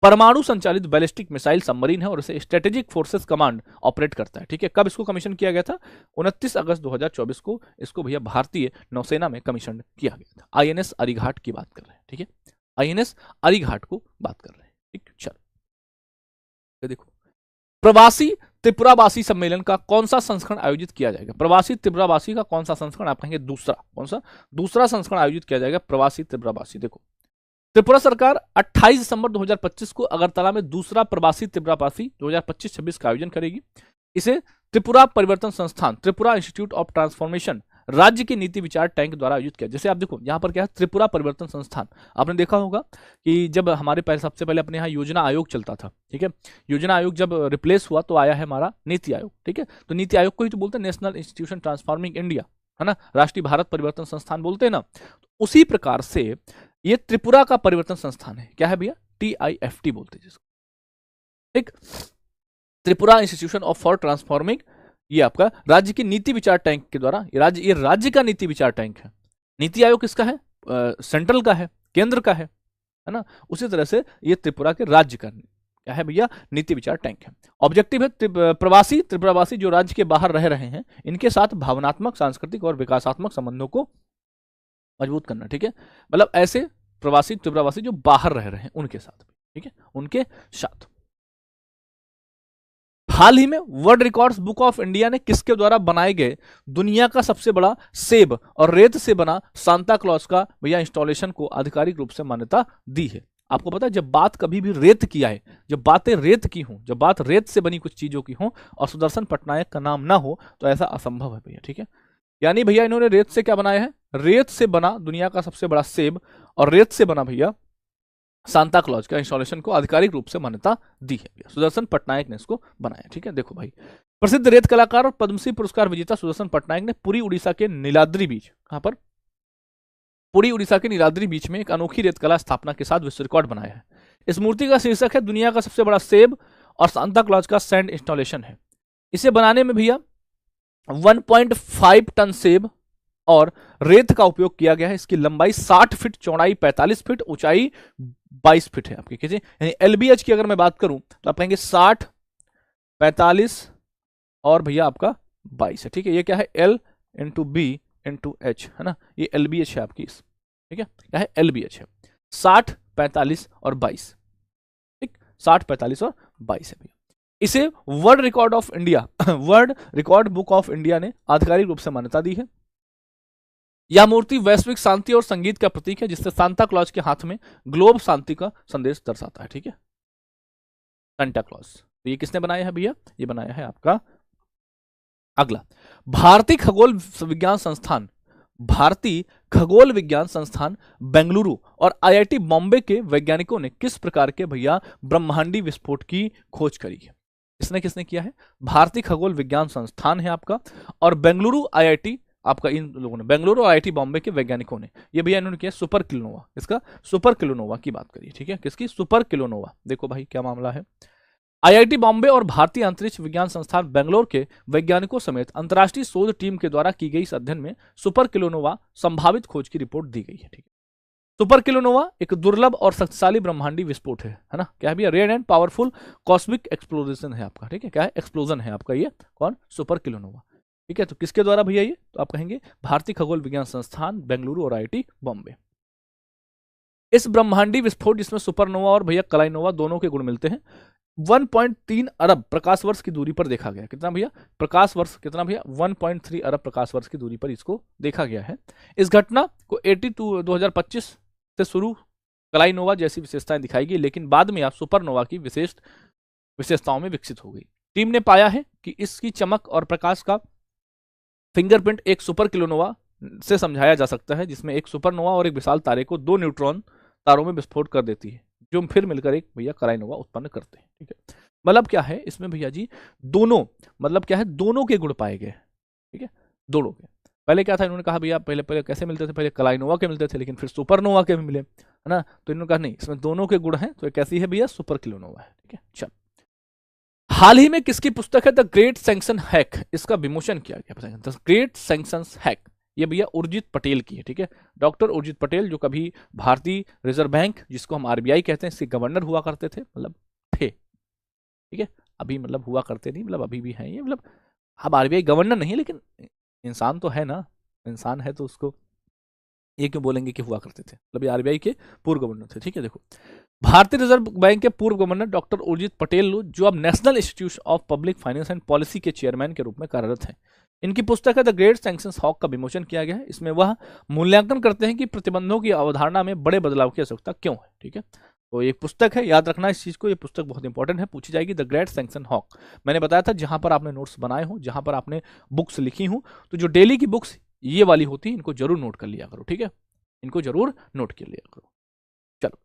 परमाणु संचालित बैलिस्टिक मिसाइल सबमरीन है और इसे स्ट्रेटेजिक फोर्सेस कमांड ऑपरेट करता है। ठीक है, कब इसको कमीशन किया गया था? 29 अगस्त 2024 को इसको भैया भारतीय नौसेना में कमीशन किया गया था। आईएनएस अरीघाट की बात कर रहे हैं। ठीक है, आईएनएस अरीघाट को बात कर रहे हैं। ठीक, चलो देखो, प्रवासी त्रिपुरावासी सम्मेलन का कौन सा संस्करण आयोजित किया जाएगा? प्रवासी त्रिपुरावासी का कौन सा संस्करण? आप कहेंगे दूसरा। कौन सा? दूसरा संस्करण आयोजित किया जाएगा प्रवासी त्रिपुरावासी। देखो, त्रिपुरा सरकार 28 दिसंबर 2025 को अगरतला में दूसरा प्रवासी त्रिपुरावासी 2025-26 का आयोजन करेगी। इसे त्रिपुरा परिवर्तन संस्थान, त्रिपुरा इंस्टीट्यूट ऑफ ट्रांसफॉर्मेशन राज्य की नीति विचार टैंक द्वारा आयोजित किया। जैसे आप देखो यहाँ पर क्या है, त्रिपुरा परिवर्तन संस्थान। आपने देखा होगा कि जब हमारे पहले सबसे पहले अपने यहाँ योजना आयोग चलता था, ठीक है, योजना आयोग जब रिप्लेस हुआ तो आया है हमारा नीति आयोग, ठीक है। तो नीति आयोग को ही तो बोलते हैं नेशनल इंस्टीट्यूशन ट्रांसफॉर्मिंग इंडिया, है ना, राष्ट्रीय भारत परिवर्तन संस्थान बोलते हैं ना। तो उसी प्रकार से ये त्रिपुरा का परिवर्तन संस्थान है, क्या है भैया, TIFT बोलते हैं जिसको, ठीक, Tripura institution of for transforming, ये आपका राज्य की नीति विचार टैंक के द्वारा, ये राज्य का नीति विचार टैंक है। नीति आयोग किसका है, सेंट्रल का है, केंद्र का है ना। उसी तरह से ये त्रिपुरा के राज्य का क्या है भैया, नीति विचार टैंक है। ऑब्जेक्टिव है त्रिपुरावासी जो राज्य के बाहर रह रहे हैं, इनके साथ भावनात्मक, सांस्कृतिक और विकासात्मक संबंधों को मजबूत करना, ठीक है। मतलब ऐसे त्रिपुरावासी जो बाहर रह रहे हैं उनके साथ, ठीक है, उनके साथ। हाल ही में world records book of India ने किसके द्वारा बनाए गए दुनिया का सबसे बड़ा सेब और रेत से बना सांता क्लॉज का भैया इंस्टॉलेशन को आधिकारिक रूप से मान्यता दी है। आपको पता है जब बात कभी भी रेत की आए, जब बातें रेत की हों, जब बात रेत से बनी कुछ चीजों की हो और सुदर्शन पटनायक का नाम ना हो तो ऐसा असंभव है भैया, ठीक है। यानी भैया इन्होंने रेत से क्या बनाया है, रेत से बना दुनिया का सबसे बड़ा सेब और रेत से बना भैया सांता क्लॉज का इंस्टॉलेशन को आधिकारिक रूप से मान्यता दी है। सुदर्शन पटनायक ने इसको बनाया, ठीक है। देखो भाई, प्रसिद्ध रेत कलाकार और पद्मश्री पुरस्कार विजेता सुदर्शन पटनायक ने पुरी उड़ीसा के नीलाद्री बीच, कहां पर, पुरी उड़ीसा के नीलाद्री बीच में एक अनोखी रेत कला स्थापना के साथ विश्व रिकॉर्ड बनाया है। इस मूर्ति का शीर्षक है दुनिया का सबसे बड़ा सेब और सांता क्लॉज का सैंड इंस्टॉलेशन है। इसे बनाने में भैया 1.5 टन सेब और रेत का उपयोग किया गया है। इसकी लंबाई 60 फीट, चौड़ाई 45 फीट, ऊंचाई 22 फीट है आपकी, किसी यानी LBH की अगर मैं बात करूं तो आप कहेंगे 60, 45 और भैया आपका 22 है, ठीक है। ये क्या है, L × B × H, है ना, ये LBH है आपकी, ठीक है, क्या है, LBH है। 60, 45 और 22, ठीक, 60, 45 और 22 है भैया। इसे world record of India world record book of India ने आधिकारिक रूप से मान्यता दी है। यह मूर्ति वैश्विक शांति और संगीत का प्रतीक है, जिससे सांता क्लॉज के हाथ में ग्लोब शांति का संदेश दर्शाता है, ठीक है, सांता क्लॉज। तो ये किसने बनाया है भैया, ये बनाया है आपका, अगला, भारतीय खगोल विज्ञान संस्थान बेंगलुरु और IIT बॉम्बे के वैज्ञानिकों ने किस प्रकार के भैया ब्रह्मांडी विस्फोट की खोज करी है। इसने किसने किया है, भारतीय खगोल विज्ञान संस्थान है आपका और बेंगलुरु IIT आपका, इन लोगों ने, बेंगलुरु और IIT बॉम्बे के वैज्ञानिकों ने, ये भैया इन्होंने किया सुपर किलोनोवा, इसका सुपर किलोनोवा की बात करिए, ठीक है, किसकी, सुपर किलोनोवा। देखो भाई क्या मामला है, IIT बॉम्बे और भारतीय अंतरिक्ष विज्ञान संस्थान बेंगलोर के वैज्ञानिकों समेत अंतर्राष्ट्रीय शोध टीम के द्वारा की गई इस अध्ययन में सुपर किलोनोवा संभावित खोज की रिपोर्ट दी गई है, ठीक है। सुपर किलोनोवा एक दुर्लभ और शक्तिशाली ब्रह्मांडी विस्फोट है ना, क्या है भैया, rare and powerful cosmic explosion है आपका, ठीक है, क्या है, एक्सप्लोजन है आपका, ये कौन, सुपर किलोनोवा, ठीक है। तो किसके द्वारा भैया ये, तो आप कहेंगे भारतीय खगोल विज्ञान संस्थान बेंगलुरु और IIT बॉम्बे। इस ब्रह्मांडी विस्फोट जिसमें सुपरनोवा और भैया कलाइनोवा दोनों के गुण मिलते हैं, 1.3 अरब प्रकाश वर्ष की दूरी पर देखा गया। कितना भैया, प्रकाश वर्ष, कितना भैया, 1.3 अरब प्रकाश वर्ष की दूरी पर इसको देखा गया है। इस घटना को 2025 से शुरू कलाइनोवा जैसी विशेषताएं दिखाई गई, लेकिन बाद में आप सुपरनोवा की विशेषताओं में विकसित हो गई। टीम ने पाया है कि इसकी चमक और प्रकाश का फिंगरप्रिंट एक सुपर किलोनोवा से समझाया जा सकता है, जिसमें एक सुपरनोवा और एक विशाल तारे को 2 न्यूट्रॉन तारों में विस्फोट कर देती है, जो फिर मिलकर एक भैया कलाइनोवा उत्पन्न करते हैं, ठीक है। मतलब क्या है इसमें भैया जी, दोनों, मतलब क्या है, दोनों के गुण पाए गए, ठीक है, दोनों के। पहले क्या था, इन्होंने कहा भैया पहले कैसे मिलते थे, पहले कलाइनोवा के मिलते थे, लेकिन फिर सुपरनोवा के भी मिले, है ना। तो इन्होंने कहा नहीं, इसमें दोनों के गुण हैं, तो कैसी है भैया, सुपर किलोनोवा है, ठीक है। चल, हाल ही में किसकी पुस्तक है द ग्रेट सैंक्शन हैक, इसका विमोचन किया गया, द ग्रेट सैंक्शन हैक, ये भैया उर्जित पटेल की है, ठीक है, डॉक्टर उर्जित पटेल, जो कभी भारतीय रिजर्व बैंक, जिसको हम RBI कहते हैं, इसके गवर्नर हुआ करते थे, मतलब थे, ठीक है, अभी मतलब हुआ करते नहीं, मतलब अभी भी हैं ये, मतलब अब RBI गवर्नर नहीं है, लेकिन इंसान तो है ना, इंसान है तो उसको ये क्यों बोलेंगे कि हुआ करते थे, मतलब ये RBI के पूर्व गवर्नर थे, ठीक है। देखो, भारतीय रिजर्व बैंक के पूर्व गवर्नर डॉक्टर उर्जित पटेल, जो अब national institute of public finance and policy के चेयरमैन के रूप में कार्यरत हैं, इनकी पुस्तक है द ग्रेट सैंक्शन हॉक का विमोचन किया गया है। इसमें वह मूल्यांकन करते हैं कि प्रतिबंधों की अवधारणा में बड़े बदलाव की आवश्यकता क्यों है, ठीक है। तो एक पुस्तक है, याद रखना इस चीज को, ये पुस्तक बहुत इंपॉर्टेंट है, पूछी जाएगी, द ग्रेट सैंक्शन हॉक। मैंने बताया था जहां पर आपने नोट्स बनाए हो, जहां पर आपने बुक्स लिखी हो, तो जो डेली की बुक्स ये वाली होती है, इनको जरूर नोट कर लिया करो, ठीक है, इनको जरूर नोट कर लिया करो। चलो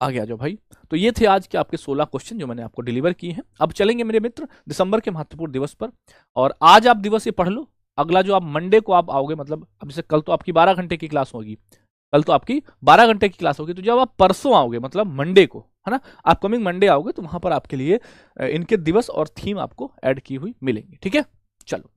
आगे आ जाओ भाई। तो ये थे आज के आपके 16 क्वेश्चन जो मैंने आपको डिलीवर किए हैं। अब चलेंगे मेरे मित्र दिसंबर के महत्वपूर्ण दिवस पर, और आज आप दिवस ये पढ़ लो, अगला जो आप मंडे को आप आओगे, मतलब अब जैसे कल तो आपकी 12 घंटे की क्लास होगी, कल तो आपकी 12 घंटे की क्लास होगी, तो जब आप परसों आओगे मतलब मंडे को, है ना, अपकमिंग मंडे आओगे, तो वहां पर आपके लिए इनके दिवस और थीम आपको ऐड की हुई मिलेंगी, ठीक है। चलो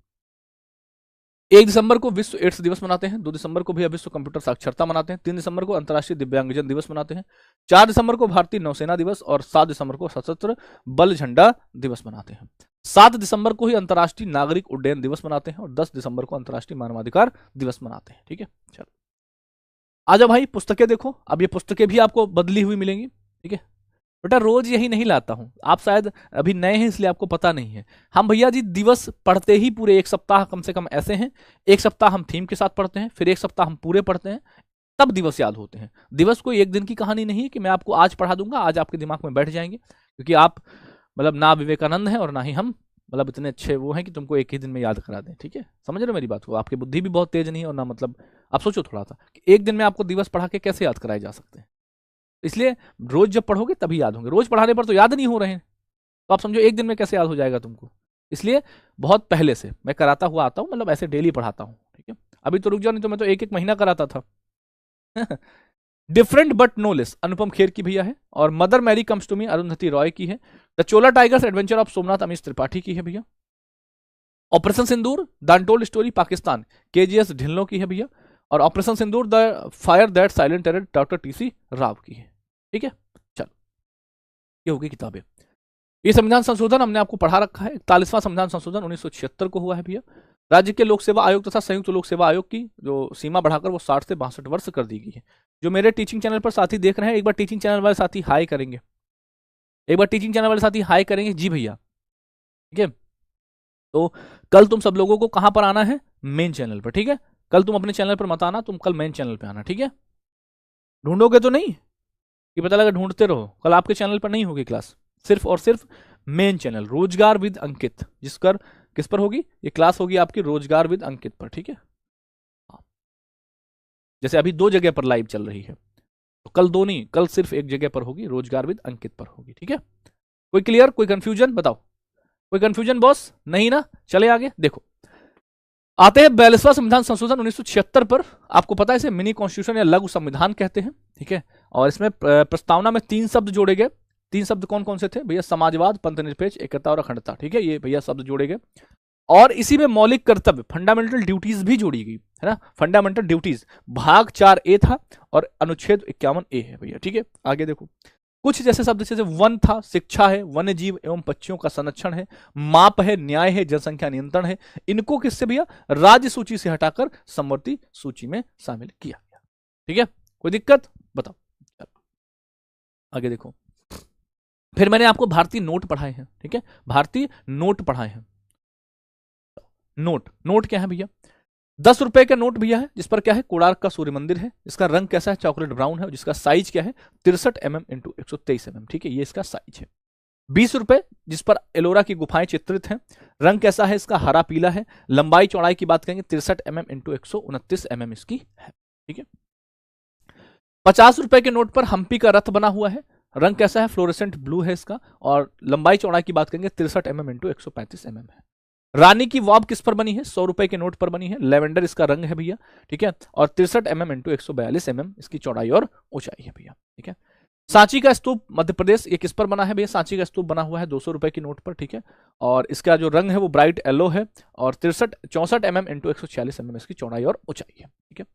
1 दिसंबर को विश्व एड्स दिवस मनाते हैं, 2 दिसंबर को भी विश्व कंप्यूटर साक्षरता मनाते हैं, 3 दिसंबर को अंतर्राष्ट्रीय दिव्यांगजन दिवस मनाते हैं, 4 दिसंबर को भारतीय नौसेना दिवस, और 7 दिसंबर को सशस्त्र बल झंडा दिवस मनाते हैं। 7 दिसंबर को ही अंतर्राष्ट्रीय नागरिक उड्डयन दिवस मनाते हैं, और 10 दिसंबर को अंतर्राष्ट्रीय मानवाधिकार दिवस मनाते हैं, ठीक है। चलो आ जाओ भाई, पुस्तकें देखो, अब ये पुस्तकें भी आपको बदली हुई मिलेंगी, ठीक है। बेटा रोज यही नहीं लाता हूं, आप शायद अभी नए हैं इसलिए आपको पता नहीं है। हम भैया जी दिवस पढ़ते ही पूरे 1 सप्ताह कम से कम ऐसे हैं, 1 सप्ताह हम थीम के साथ पढ़ते हैं, फिर 1 सप्ताह हम पूरे पढ़ते हैं, तब दिवस याद होते हैं। दिवस कोई एक दिन की कहानी नहीं है कि मैं आपको आज पढ़ा दूंगा, आज आपके दिमाग में बैठ जाएंगे, क्योंकि आप मतलब ना विवेकानंद हैं और ना ही हम मतलब इतने अच्छे वो हैं कि तुमको एक ही दिन में याद करा दें, ठीक है, समझ रहे हो मेरी बात को। आपकी बुद्धि भी बहुत तेज नहीं है, और ना मतलब आप सोचो थोड़ा सा कि एक दिन में आपको दिवस पढ़ा के कैसे याद कराए जा सकते हैं। इसलिए रोज जब पढ़ोगे तभी याद होंगे, रोज पढ़ाने पर तो याद नहीं हो रहे हैं, तो आप समझो एक दिन में कैसे याद हो जाएगा तुमको। इसलिए बहुत पहले से मैं कराता हुआ आता हूँ, मतलब ऐसे डेली पढ़ाता हूँ, ठीक है। अभी तो रुक जाओ, नहीं तो मैं तो 1-1 महीना कराता था। Different but no less Anupam Kher की भैया है, और Mother Mary comes to me Arundhati Roy की है। The Chola tigers adventure of Somnath Amish Tripathi की है भैया। Operation Sindoor the untold story Pakistan KGS Dhillon की है भैया। और operation Sindoor the fire that silent terror doctor TC Rao की है, ठीक है। चलो ये होगी किताबें। ये संविधान संशोधन हमने आपको पढ़ा रखा है, 41वां संविधान संशोधन 1976 को हुआ है भैया। राज्य के लोक सेवा आयोग तथा संयुक्त लोक सेवा आयोग की जो सीमा बढ़ाकर वो 60 से 62 वर्ष कर दी गई है। जो मेरे टीचिंग चैनल पर साथी देख रहे हैं, एक बार टीचिंग चैनल वाले साथी हाई करेंगे, एक बार टीचिंग चैनल वाले साथी हाई करेंगे जी भैया, ठीक है। तो कल तुम सब लोगों को कहां पर आना है, मेन चैनल पर, ठीक है। कल तुम अपने चैनल पर मत आना, तुम कल मेन चैनल पर आना, ठीक है। ढूंढोगे तो नहीं कि पता लगा ढूंढते रहो, कल आपके चैनल पर नहीं होगी क्लास, सिर्फ और सिर्फ मेन चैनल रोजगार विद अंकित, जिसकर किस पर होगी ये क्लास होगी आपकी, रोजगार विद अंकित पर, ठीक है। जैसे अभी 2 जगह पर लाइव चल रही है, तो कल 2 नहीं, कल सिर्फ एक जगह पर होगी, रोजगार विद अंकित पर होगी, ठीक है। कोई क्लियर, कोई कंफ्यूजन बताओ, कोई कंफ्यूजन बॉस नहीं ना। चले आगे देखो, आते हैं 42वां संविधान संशोधन 1976 पर। आपको पता है इसे मिनी कॉन्स्टिट्यूशन या लघु संविधान कहते हैं, ठीक है। और इसमें प्रस्तावना में 3 शब्द जोड़े गए। 3 शब्द कौन कौन से थे भैया, समाजवाद, पंथनिरपेक्ष, एकता और अखंडता, ठीक है, ये भैया शब्द जोड़े गए। और इसी में मौलिक कर्तव्य फंडामेंटल ड्यूटीज भी जोड़ी गई है ना। फंडामेंटल ड्यूटीज भाग 4A था, और अनुच्छेद 51A है भैया, ठीक है। आगे देखो, कुछ जैसे शब्द जैसे वन था, शिक्षा है, वन्य जीव एवं पक्षियों का संरक्षण है, माप है, न्याय है, जनसंख्या नियंत्रण है, इनको किससे भैया राज्य सूची से हटाकर समवर्ती सूची में शामिल किया गया, ठीक है। कोई दिक्कत बताओ, आगे देखो। फिर मैंने आपको भारतीय नोट पढ़ाए हैं, ठीक है, भारतीय नोट पढ़ाए हैं। नोट क्या है भैया, 10 रुपए का नोट भैया है, जिस पर क्या है, कोणार्क का सूर्य मंदिर है, जिसका रंग कैसा है, चॉकलेट ब्राउन है, जिसका साइज क्या है, 63 mm × 123 mm, ठीक है, ये इसका साइज है। 20 रुपए जिस पर एलोरा की गुफाएं चित्रित हैं, रंग कैसा है इसका, हरा पीला है, लंबाई चौड़ाई की बात करेंगे 63 mm × 129 mm इसकी है, ठीक है। 50 रुपए के नोट पर हम्पी का रथ बना हुआ है, रंग कैसा है, फ्लोरेसेंट ब्लू है इसका, और लंबाई चौड़ाई की बात करेंगे 63 mm × 135 mm है। रानी की वाव किस पर बनी है, 100 रुपए के नोट पर बनी है, लेवेंडर इसका रंग है भैया, ठीक है, और 63 mm × 142 mm इसकी चौड़ाई और ऊंचाई है भैया, ठीक है। सांची का स्तूप मध्य प्रदेश, ये किस पर बना है भैया, सांची का स्तूप बना हुआ है 200 रुपए की नोट पर, ठीक है, और इसका जो रंग है वो ब्राइट येलो है, और 64 mm × 146 mm इसकी चौड़ाई और ऊंचाई है, ठीक है।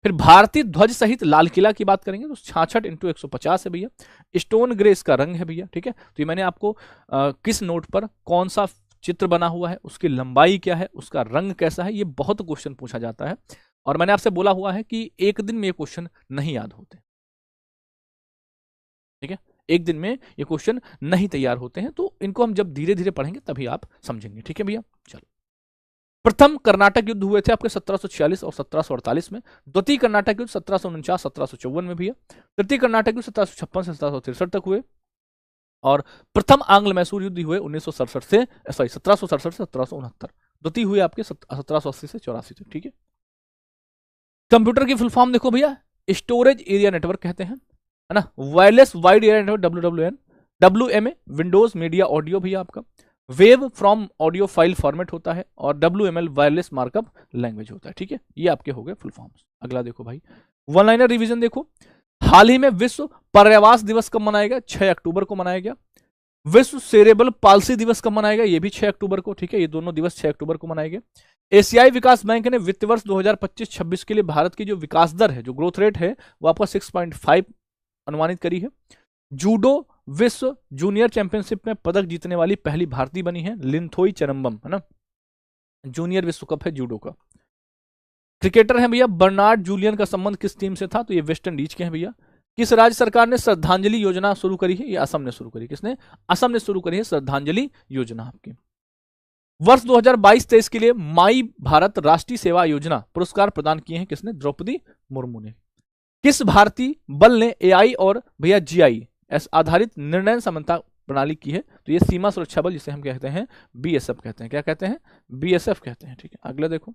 फिर भारतीय ध्वज सहित लाल किला की बात करेंगे तो 66 × 150 है भैया, स्टोन ग्रे इसका रंग है भैया, ठीक है। तो ये मैंने आपको किस नोट पर कौन सा चित्र बना हुआ है, उसकी लंबाई क्या है, उसका रंग कैसा है, ये बहुत क्वेश्चन पूछा जाता है, और मैंने आपसे बोला हुआ है कि एक दिन में ये क्वेश्चन नहीं याद होते, ठीक है, एक दिन में ये क्वेश्चन नहीं तैयार होते हैं, तो इनको हम जब धीरे धीरे पढ़ेंगे तभी आप समझेंगे, ठीक है भैया। चलो, प्रथम कर्नाटक युद्ध हुए थे आपके 1746 और 1748 में, द्वितीय कर्नाटक युद्ध 1749 1754 में भैया, तृतीय कर्नाटक युद्ध 1756 से 1763 तक हुए, और प्रथम आंग्ल मैसूर युद्ध हुए 1767 से 1769 द्वितीय हुई आपके 1780 से 84 तक, ठीक है। कंप्यूटर की फुल फॉर्म देखो भैया, स्टोरेज एरिया नेटवर्क कहते हैं, है ना। Wireless wide area network WWN, WMA Windows media audio भैया आपका, wave from audio file format होता है, और WML वायरलेस मार्कअप लैंग्वेज होता है, ठीक है। ये आपके हो गए फुल फॉर्म्स। अगला देखो भाई, वन लाइनर रिवीजन देखो। हाल ही में विश्व पर्यावास दिवस कब मनाया गया? 6 अक्टूबर को मनाया गया। विश्व सेरेबल पाल्सी दिवस कब मनाया गया? ये भी 6 अक्टूबर को, ठीक है। ये दोनों दिवस 6 अक्टूबर को मनाए गए। एशियाई विकास बैंक ने वित्त वर्ष 2025-26 के लिए भारत की जो विकास दर है, जो ग्रोथ रेट है, वो आपका 6.5 अनुमानित करी है। जूडो विश्व जूनियर चैंपियनशिप में पदक जीतने वाली पहली भारतीय बनी है लिंथोई चरम्बम, है ना। जूनियर विश्व कप है जूडो का। क्रिकेटर है भैया बर्नार्ड जूलियन का संबंध किस टीम से था? तो ये वेस्ट इंडीज के हैं भैया। किस राज्य सरकार ने श्रद्धांजलि योजना शुरू करी है? ये असम ने शुरू करी। किसने? असम ने शुरू करी है श्रद्धांजलि योजना आपकी। वर्ष 2022-23 के लिए माई भारत राष्ट्रीय सेवा योजना पुरस्कार प्रदान किए हैं किसने? द्रौपदी मुर्मू ने। किस भारतीय बल ने AI और भैया GIS आधारित निर्णय समन्वय प्रणाली की है? तो ये सीमा सुरक्षा बल, जिसे हम कहते हैं BSF कहते हैं। क्या कहते हैं? BSF कहते हैं, ठीक है। अगला देखो,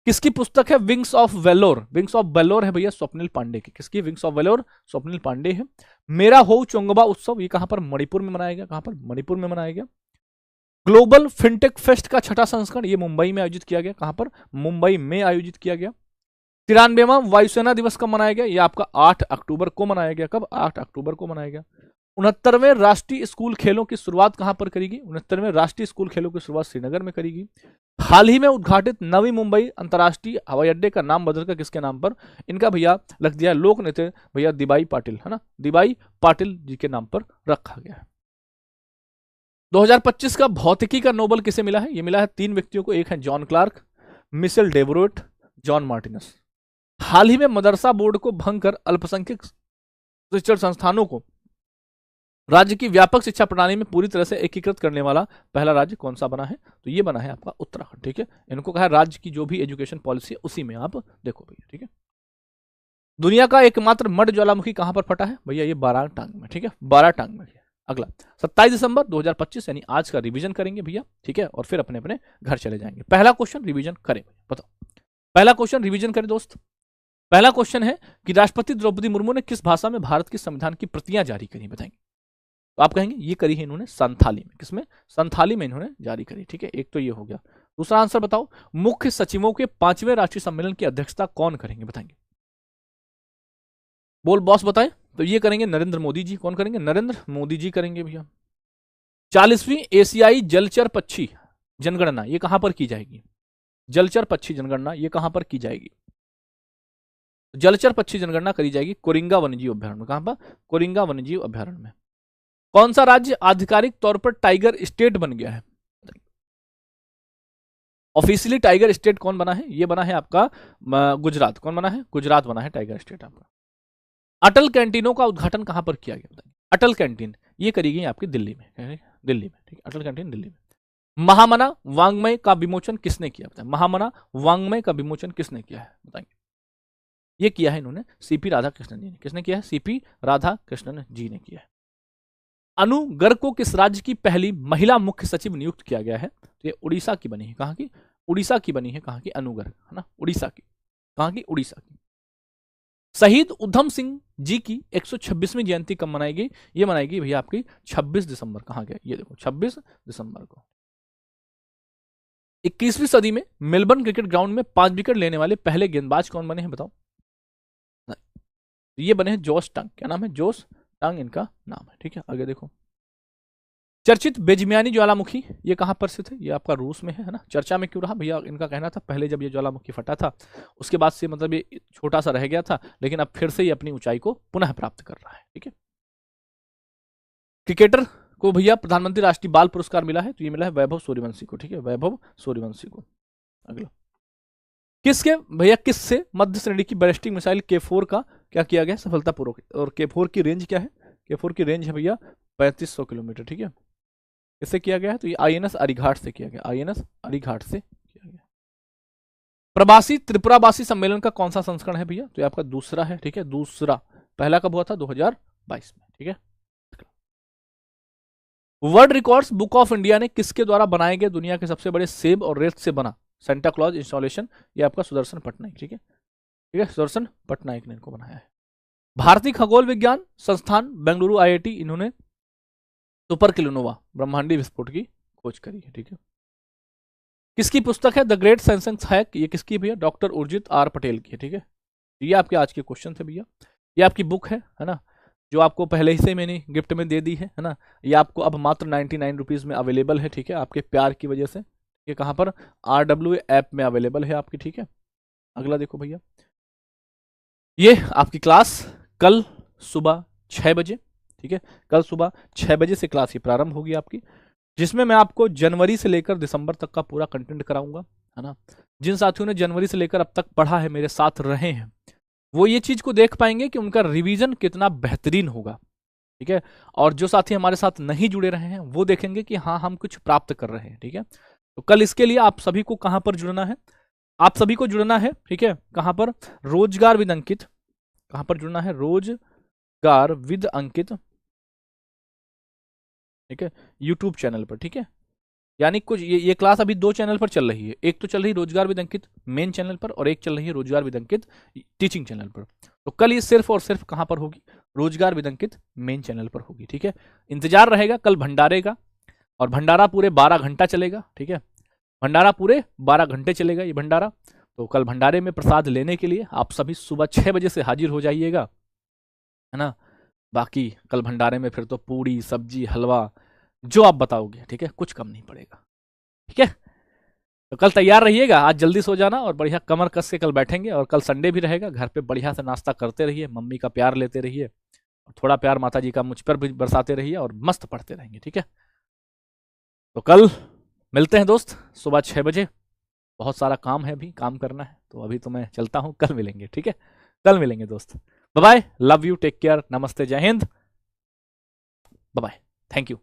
किसकी पुस्तक है Wings of Valour? Wings of Valour है भैया स्वप्निल पांडे की। किसकी? Wings of Valour Swapnil Pande है। मेरा हो चोंगबा उत्सव ये कहां पर? मणिपुर में मनाया गया। कहां पर? मणिपुर में मनाया गया। ग्लोबल फिनटेक फेस्ट का 6वां संस्करण ये मुंबई में आयोजित किया गया। कहां पर? मुंबई में आयोजित किया गया। 93वां वायुसेना दिवस कब मनाया गया? ये आपका 8 अक्टूबर को मनाया गया। कब? 8 अक्टूबर को मनाया गया। 69वें राष्ट्रीय स्कूल खेलों की शुरुआत कहां पर करेगी? 69वें राष्ट्रीय स्कूल खेलों की शुरुआत श्रीनगर में करेगी। हाल ही में उद्घाटित नवी मुंबई अंतर्राष्ट्रीय हवाई अड्डे का नाम बदलकर किसके नाम पर? इनका भैया लग दिया लोक नेता भैया दीबाई पाटिल, है ना। दीबाई पाटिल जी के नाम पर रखा गया है। 2025 का भौतिकी का नोबेल किसे मिला है? ये मिला है 3 व्यक्तियों को। एक है John Clark, Michelle Devrot, John Martinus. हाल ही में मदरसा बोर्ड को भंग कर अल्पसंख्यक शिक्षण संस्थानों को राज्य की व्यापक शिक्षा प्रणाली में पूरी तरह से एकीकृत करने वाला पहला राज्य कौन सा बना है? तो ये बना है आपका उत्तराखंड, ठीक है। इनको कहा राज्य की जो भी एजुकेशन पॉलिसी है उसी में आप देखो भैया, ठीक है। दुनिया का एकमात्र मड ज्वालामुखी कहां पर फटा है? भैया ये बाराटांग में, ठीक है। बाराटांग में। अगला 27 दिसंबर 2025 यानी आज का रिवीजन करेंगे भैया, ठीक है, और फिर अपने अपने घर चले जाएंगे। पहला क्वेश्चन रिवीजन करें, बताओ पहला क्वेश्चन रिवीजन करें दोस्त। पहला क्वेश्चन है कि राष्ट्रपति द्रौपदी मुर्मू ने किस भाषा में भारत के संविधान की प्रतियां जारी करी? बताएंगे। तो आप कहेंगे ये करी है इन्होंने संथाली में। किसमें? संथाली में इन्होंने जारी करी, ठीक है। एक तो ये हो गया। दूसरा आंसर बताओ, मुख्य सचिवों के 5वें राष्ट्रीय सम्मेलन की अध्यक्षता कौन करेंगे? बताएंगे। बोल बॉस बताएं। तो ये करेंगे नरेंद्र मोदी जी। कौन करेंगे? नरेंद्र मोदी जी करेंगे भैया। 40वीं एशियाई जलचर पक्षी जनगणना ये कहां पर की जाएगी? जलचर पक्षी जनगणना ये कहां पर की जाएगी? जलचर पक्षी जनगणना करी जाएगी कोरिंगा वन्यजीव अभ्यारण्य में। कहां पर? कोरिंगा वन्यजीव अभ्यारण्य में। कौन सा राज्य आधिकारिक तौर पर टाइगर स्टेट बन गया है? ऑफिशियली टाइगर स्टेट कौन बना है? ये बना है आपका गुजरात। कौन बना है? गुजरात बना है टाइगर स्टेट आपका। अटल कैंटीनों का उद्घाटन कहां पर किया गया? अटल कैंटीन ये करी गई आपकी दिल्ली में। दिल्ली में, ठीक है। अटल कैंटीन दिल्ली में। महामना वांग्मय का विमोचन किसने किया? बताएं। महामना वांग्मय का विमोचन किसने किया है? बताएंगे। ये किया है इन्होंने CP राधाकृष्णन जी ने। किसने किया है? CP राधाकृष्णन जी ने किया है। अनु गर्ग को किस राज्य की पहली महिला मुख्य सचिव नियुक्त किया गया है? तो ये उड़ीसा की बनी है। कहां की? उड़ीसा की बनी है। कहां की? अनु गर्ग, है ना, उड़ीसा की। कहां की? उड़ीसा की। शहीद उधम सिंह जी की 126वीं जयंती कब मनाएगी? ये मनाएगी भैया आपकी 26 दिसंबर। कहां गया? ये देखो 26 दिसंबर को। 21वीं सदी में मेलबर्न क्रिकेट ग्राउंड में 5 विकेट लेने वाले पहले गेंदबाज कौन बने हैं? बताओ। ये बने हैं जोश टंग। क्या नाम है? जोश टंग इनका नाम है, ठीक है। आगे देखो, चर्चित बेजमियानी ज्वालामुखी ये कहां पर स्थित है? ये आपका रूस में है ना। चर्चा में क्यों रहा भैया? इनका कहना था पहले जब ये ज्वालामुखी फटा था उसके बाद से मतलब ये छोटा सा रह गया था, लेकिन अब फिर से ये अपनी ऊंचाई को पुनः प्राप्त कर रहा है, ठीक है। क्रिकेटर को भैया प्रधानमंत्री राष्ट्रीय बाल पुरस्कार मिला है। तो ये मिला है वैभव सूर्यवंशी को, ठीक है, वैभव सूर्यवंशी को। अगला किसके भैया किससे मध्य श्रेणी की बैलिस्टिक मिसाइल K4 का क्या किया गया सफलतापूर्वक? और K4 की रेंज क्या है? K4 की रेंज है भैया 3500 किलोमीटर, ठीक है। किससे किया गया है? तो ये INS अरिघाट से किया गया। INS अरिघाट से किया गया। प्रवासी त्रिपुरावासी सम्मेलन का कौन सा संस्करण है भैया? तो ये आपका दूसरा है, ठीक है, दूसरा। पहला कब हुआ था? 2022 में, ठीक है। World records book of India ने किसके द्वारा बनाए गए दुनिया के सबसे बड़े सेब और रेत से बना सेंटा क्लॉज इंस्टॉलेशन? ये आपका सुदर्शन पटनायक, ठीक है, ठीक है, सुदर्शन पटनायक ने इनको बनाया है। भारतीय खगोल विज्ञान संस्थान बेंगलुरु आईआईटी, इन्होंने सुपर किलोनोवा ब्रह्मांडीय विस्फोट की खोज करी है, ठीक है। किसकी पुस्तक है द ग्रेट सेंसेस हैक? ये किसकी भैया? डॉक्टर उर्जित आर पटेल की है, ठीक है। ये आपके आज के क्वेश्चन थे भैया। ये आपकी बुक है ना, जो आपको पहले ही से मैंने गिफ्ट में दे दी है ना। ये आपको अब मात्र 99 रुपीज़ में अवेलेबल है, ठीक है, आपके प्यार की वजह से। ये कहाँ पर? RW ऐप में अवेलेबल है आपकी, ठीक है। अगला देखो भैया, ये आपकी क्लास कल सुबह 6 बजे, ठीक है, कल सुबह 6 बजे से क्लास ही प्रारंभ होगी आपकी, जिसमें मैं आपको जनवरी से लेकर दिसंबर तक का पूरा कंटेंट कराऊंगा, है ना। जिन साथियों ने जनवरी से लेकर अब तक पढ़ा है, मेरे साथ रहे हैं, वो ये चीज को देख पाएंगे कि उनका रिवीजन कितना बेहतरीन होगा, ठीक है। और जो साथी हमारे साथ नहीं जुड़े रहे हैं वो देखेंगे कि हाँ हम कुछ प्राप्त कर रहे हैं, ठीक है। तो कल इसके लिए आप सभी को कहां पर जुड़ना है? आप सभी को जुड़ना है, ठीक है, कहां पर? रोजगार विद अंकित। कहां पर जुड़ना है? रोजगार विद अंकित, ठीक है, यूट्यूब चैनल पर, ठीक है। यानी कुछ ये क्लास अभी 2 चैनल पर चल रही है। एक तो चल रही है रोजगार विद अंकित मेन चैनल पर, और एक चल रही है रोजगार विद अंकित टीचिंग चैनल पर। तो कल ये सिर्फ और सिर्फ कहां पर होगी? रोजगार विद अंकित मेन चैनल पर होगी, ठीक है। इंतजार रहेगा कल भंडारे का, और भंडारा पूरे 12 घंटा चलेगा, ठीक है। भंडारा पूरे 12 घंटे चलेगा ये भंडारा। तो कल भंडारे में प्रसाद लेने के लिए आप सभी सुबह 6 बजे से हाजिर हो जाइएगा, है ना। बाकी कल भंडारे में फिर तो पूड़ी सब्जी हलवा जो आप बताओगे, ठीक है, कुछ कम नहीं पड़ेगा, ठीक है। तो कल तैयार रहिएगा, आज जल्दी सो जाना और बढ़िया कमर कस के कल बैठेंगे। और कल संडे भी रहेगा, घर पे बढ़िया से नाश्ता करते रहिए, मम्मी का प्यार लेते रहिए, और थोड़ा प्यार माता जी का मुझ पर भी बरसाते रहिए, और मस्त पढ़ते रहेंगे, ठीक है। तो कल मिलते हैं दोस्त सुबह 6 बजे। बहुत सारा काम है, अभी काम करना है, तो अभी तो मैं चलता हूँ, कल मिलेंगे, ठीक है। कल मिलेंगे दोस्त, bye bye, love you, take care, नमस्ते, जय Hind, bye bye, thank you.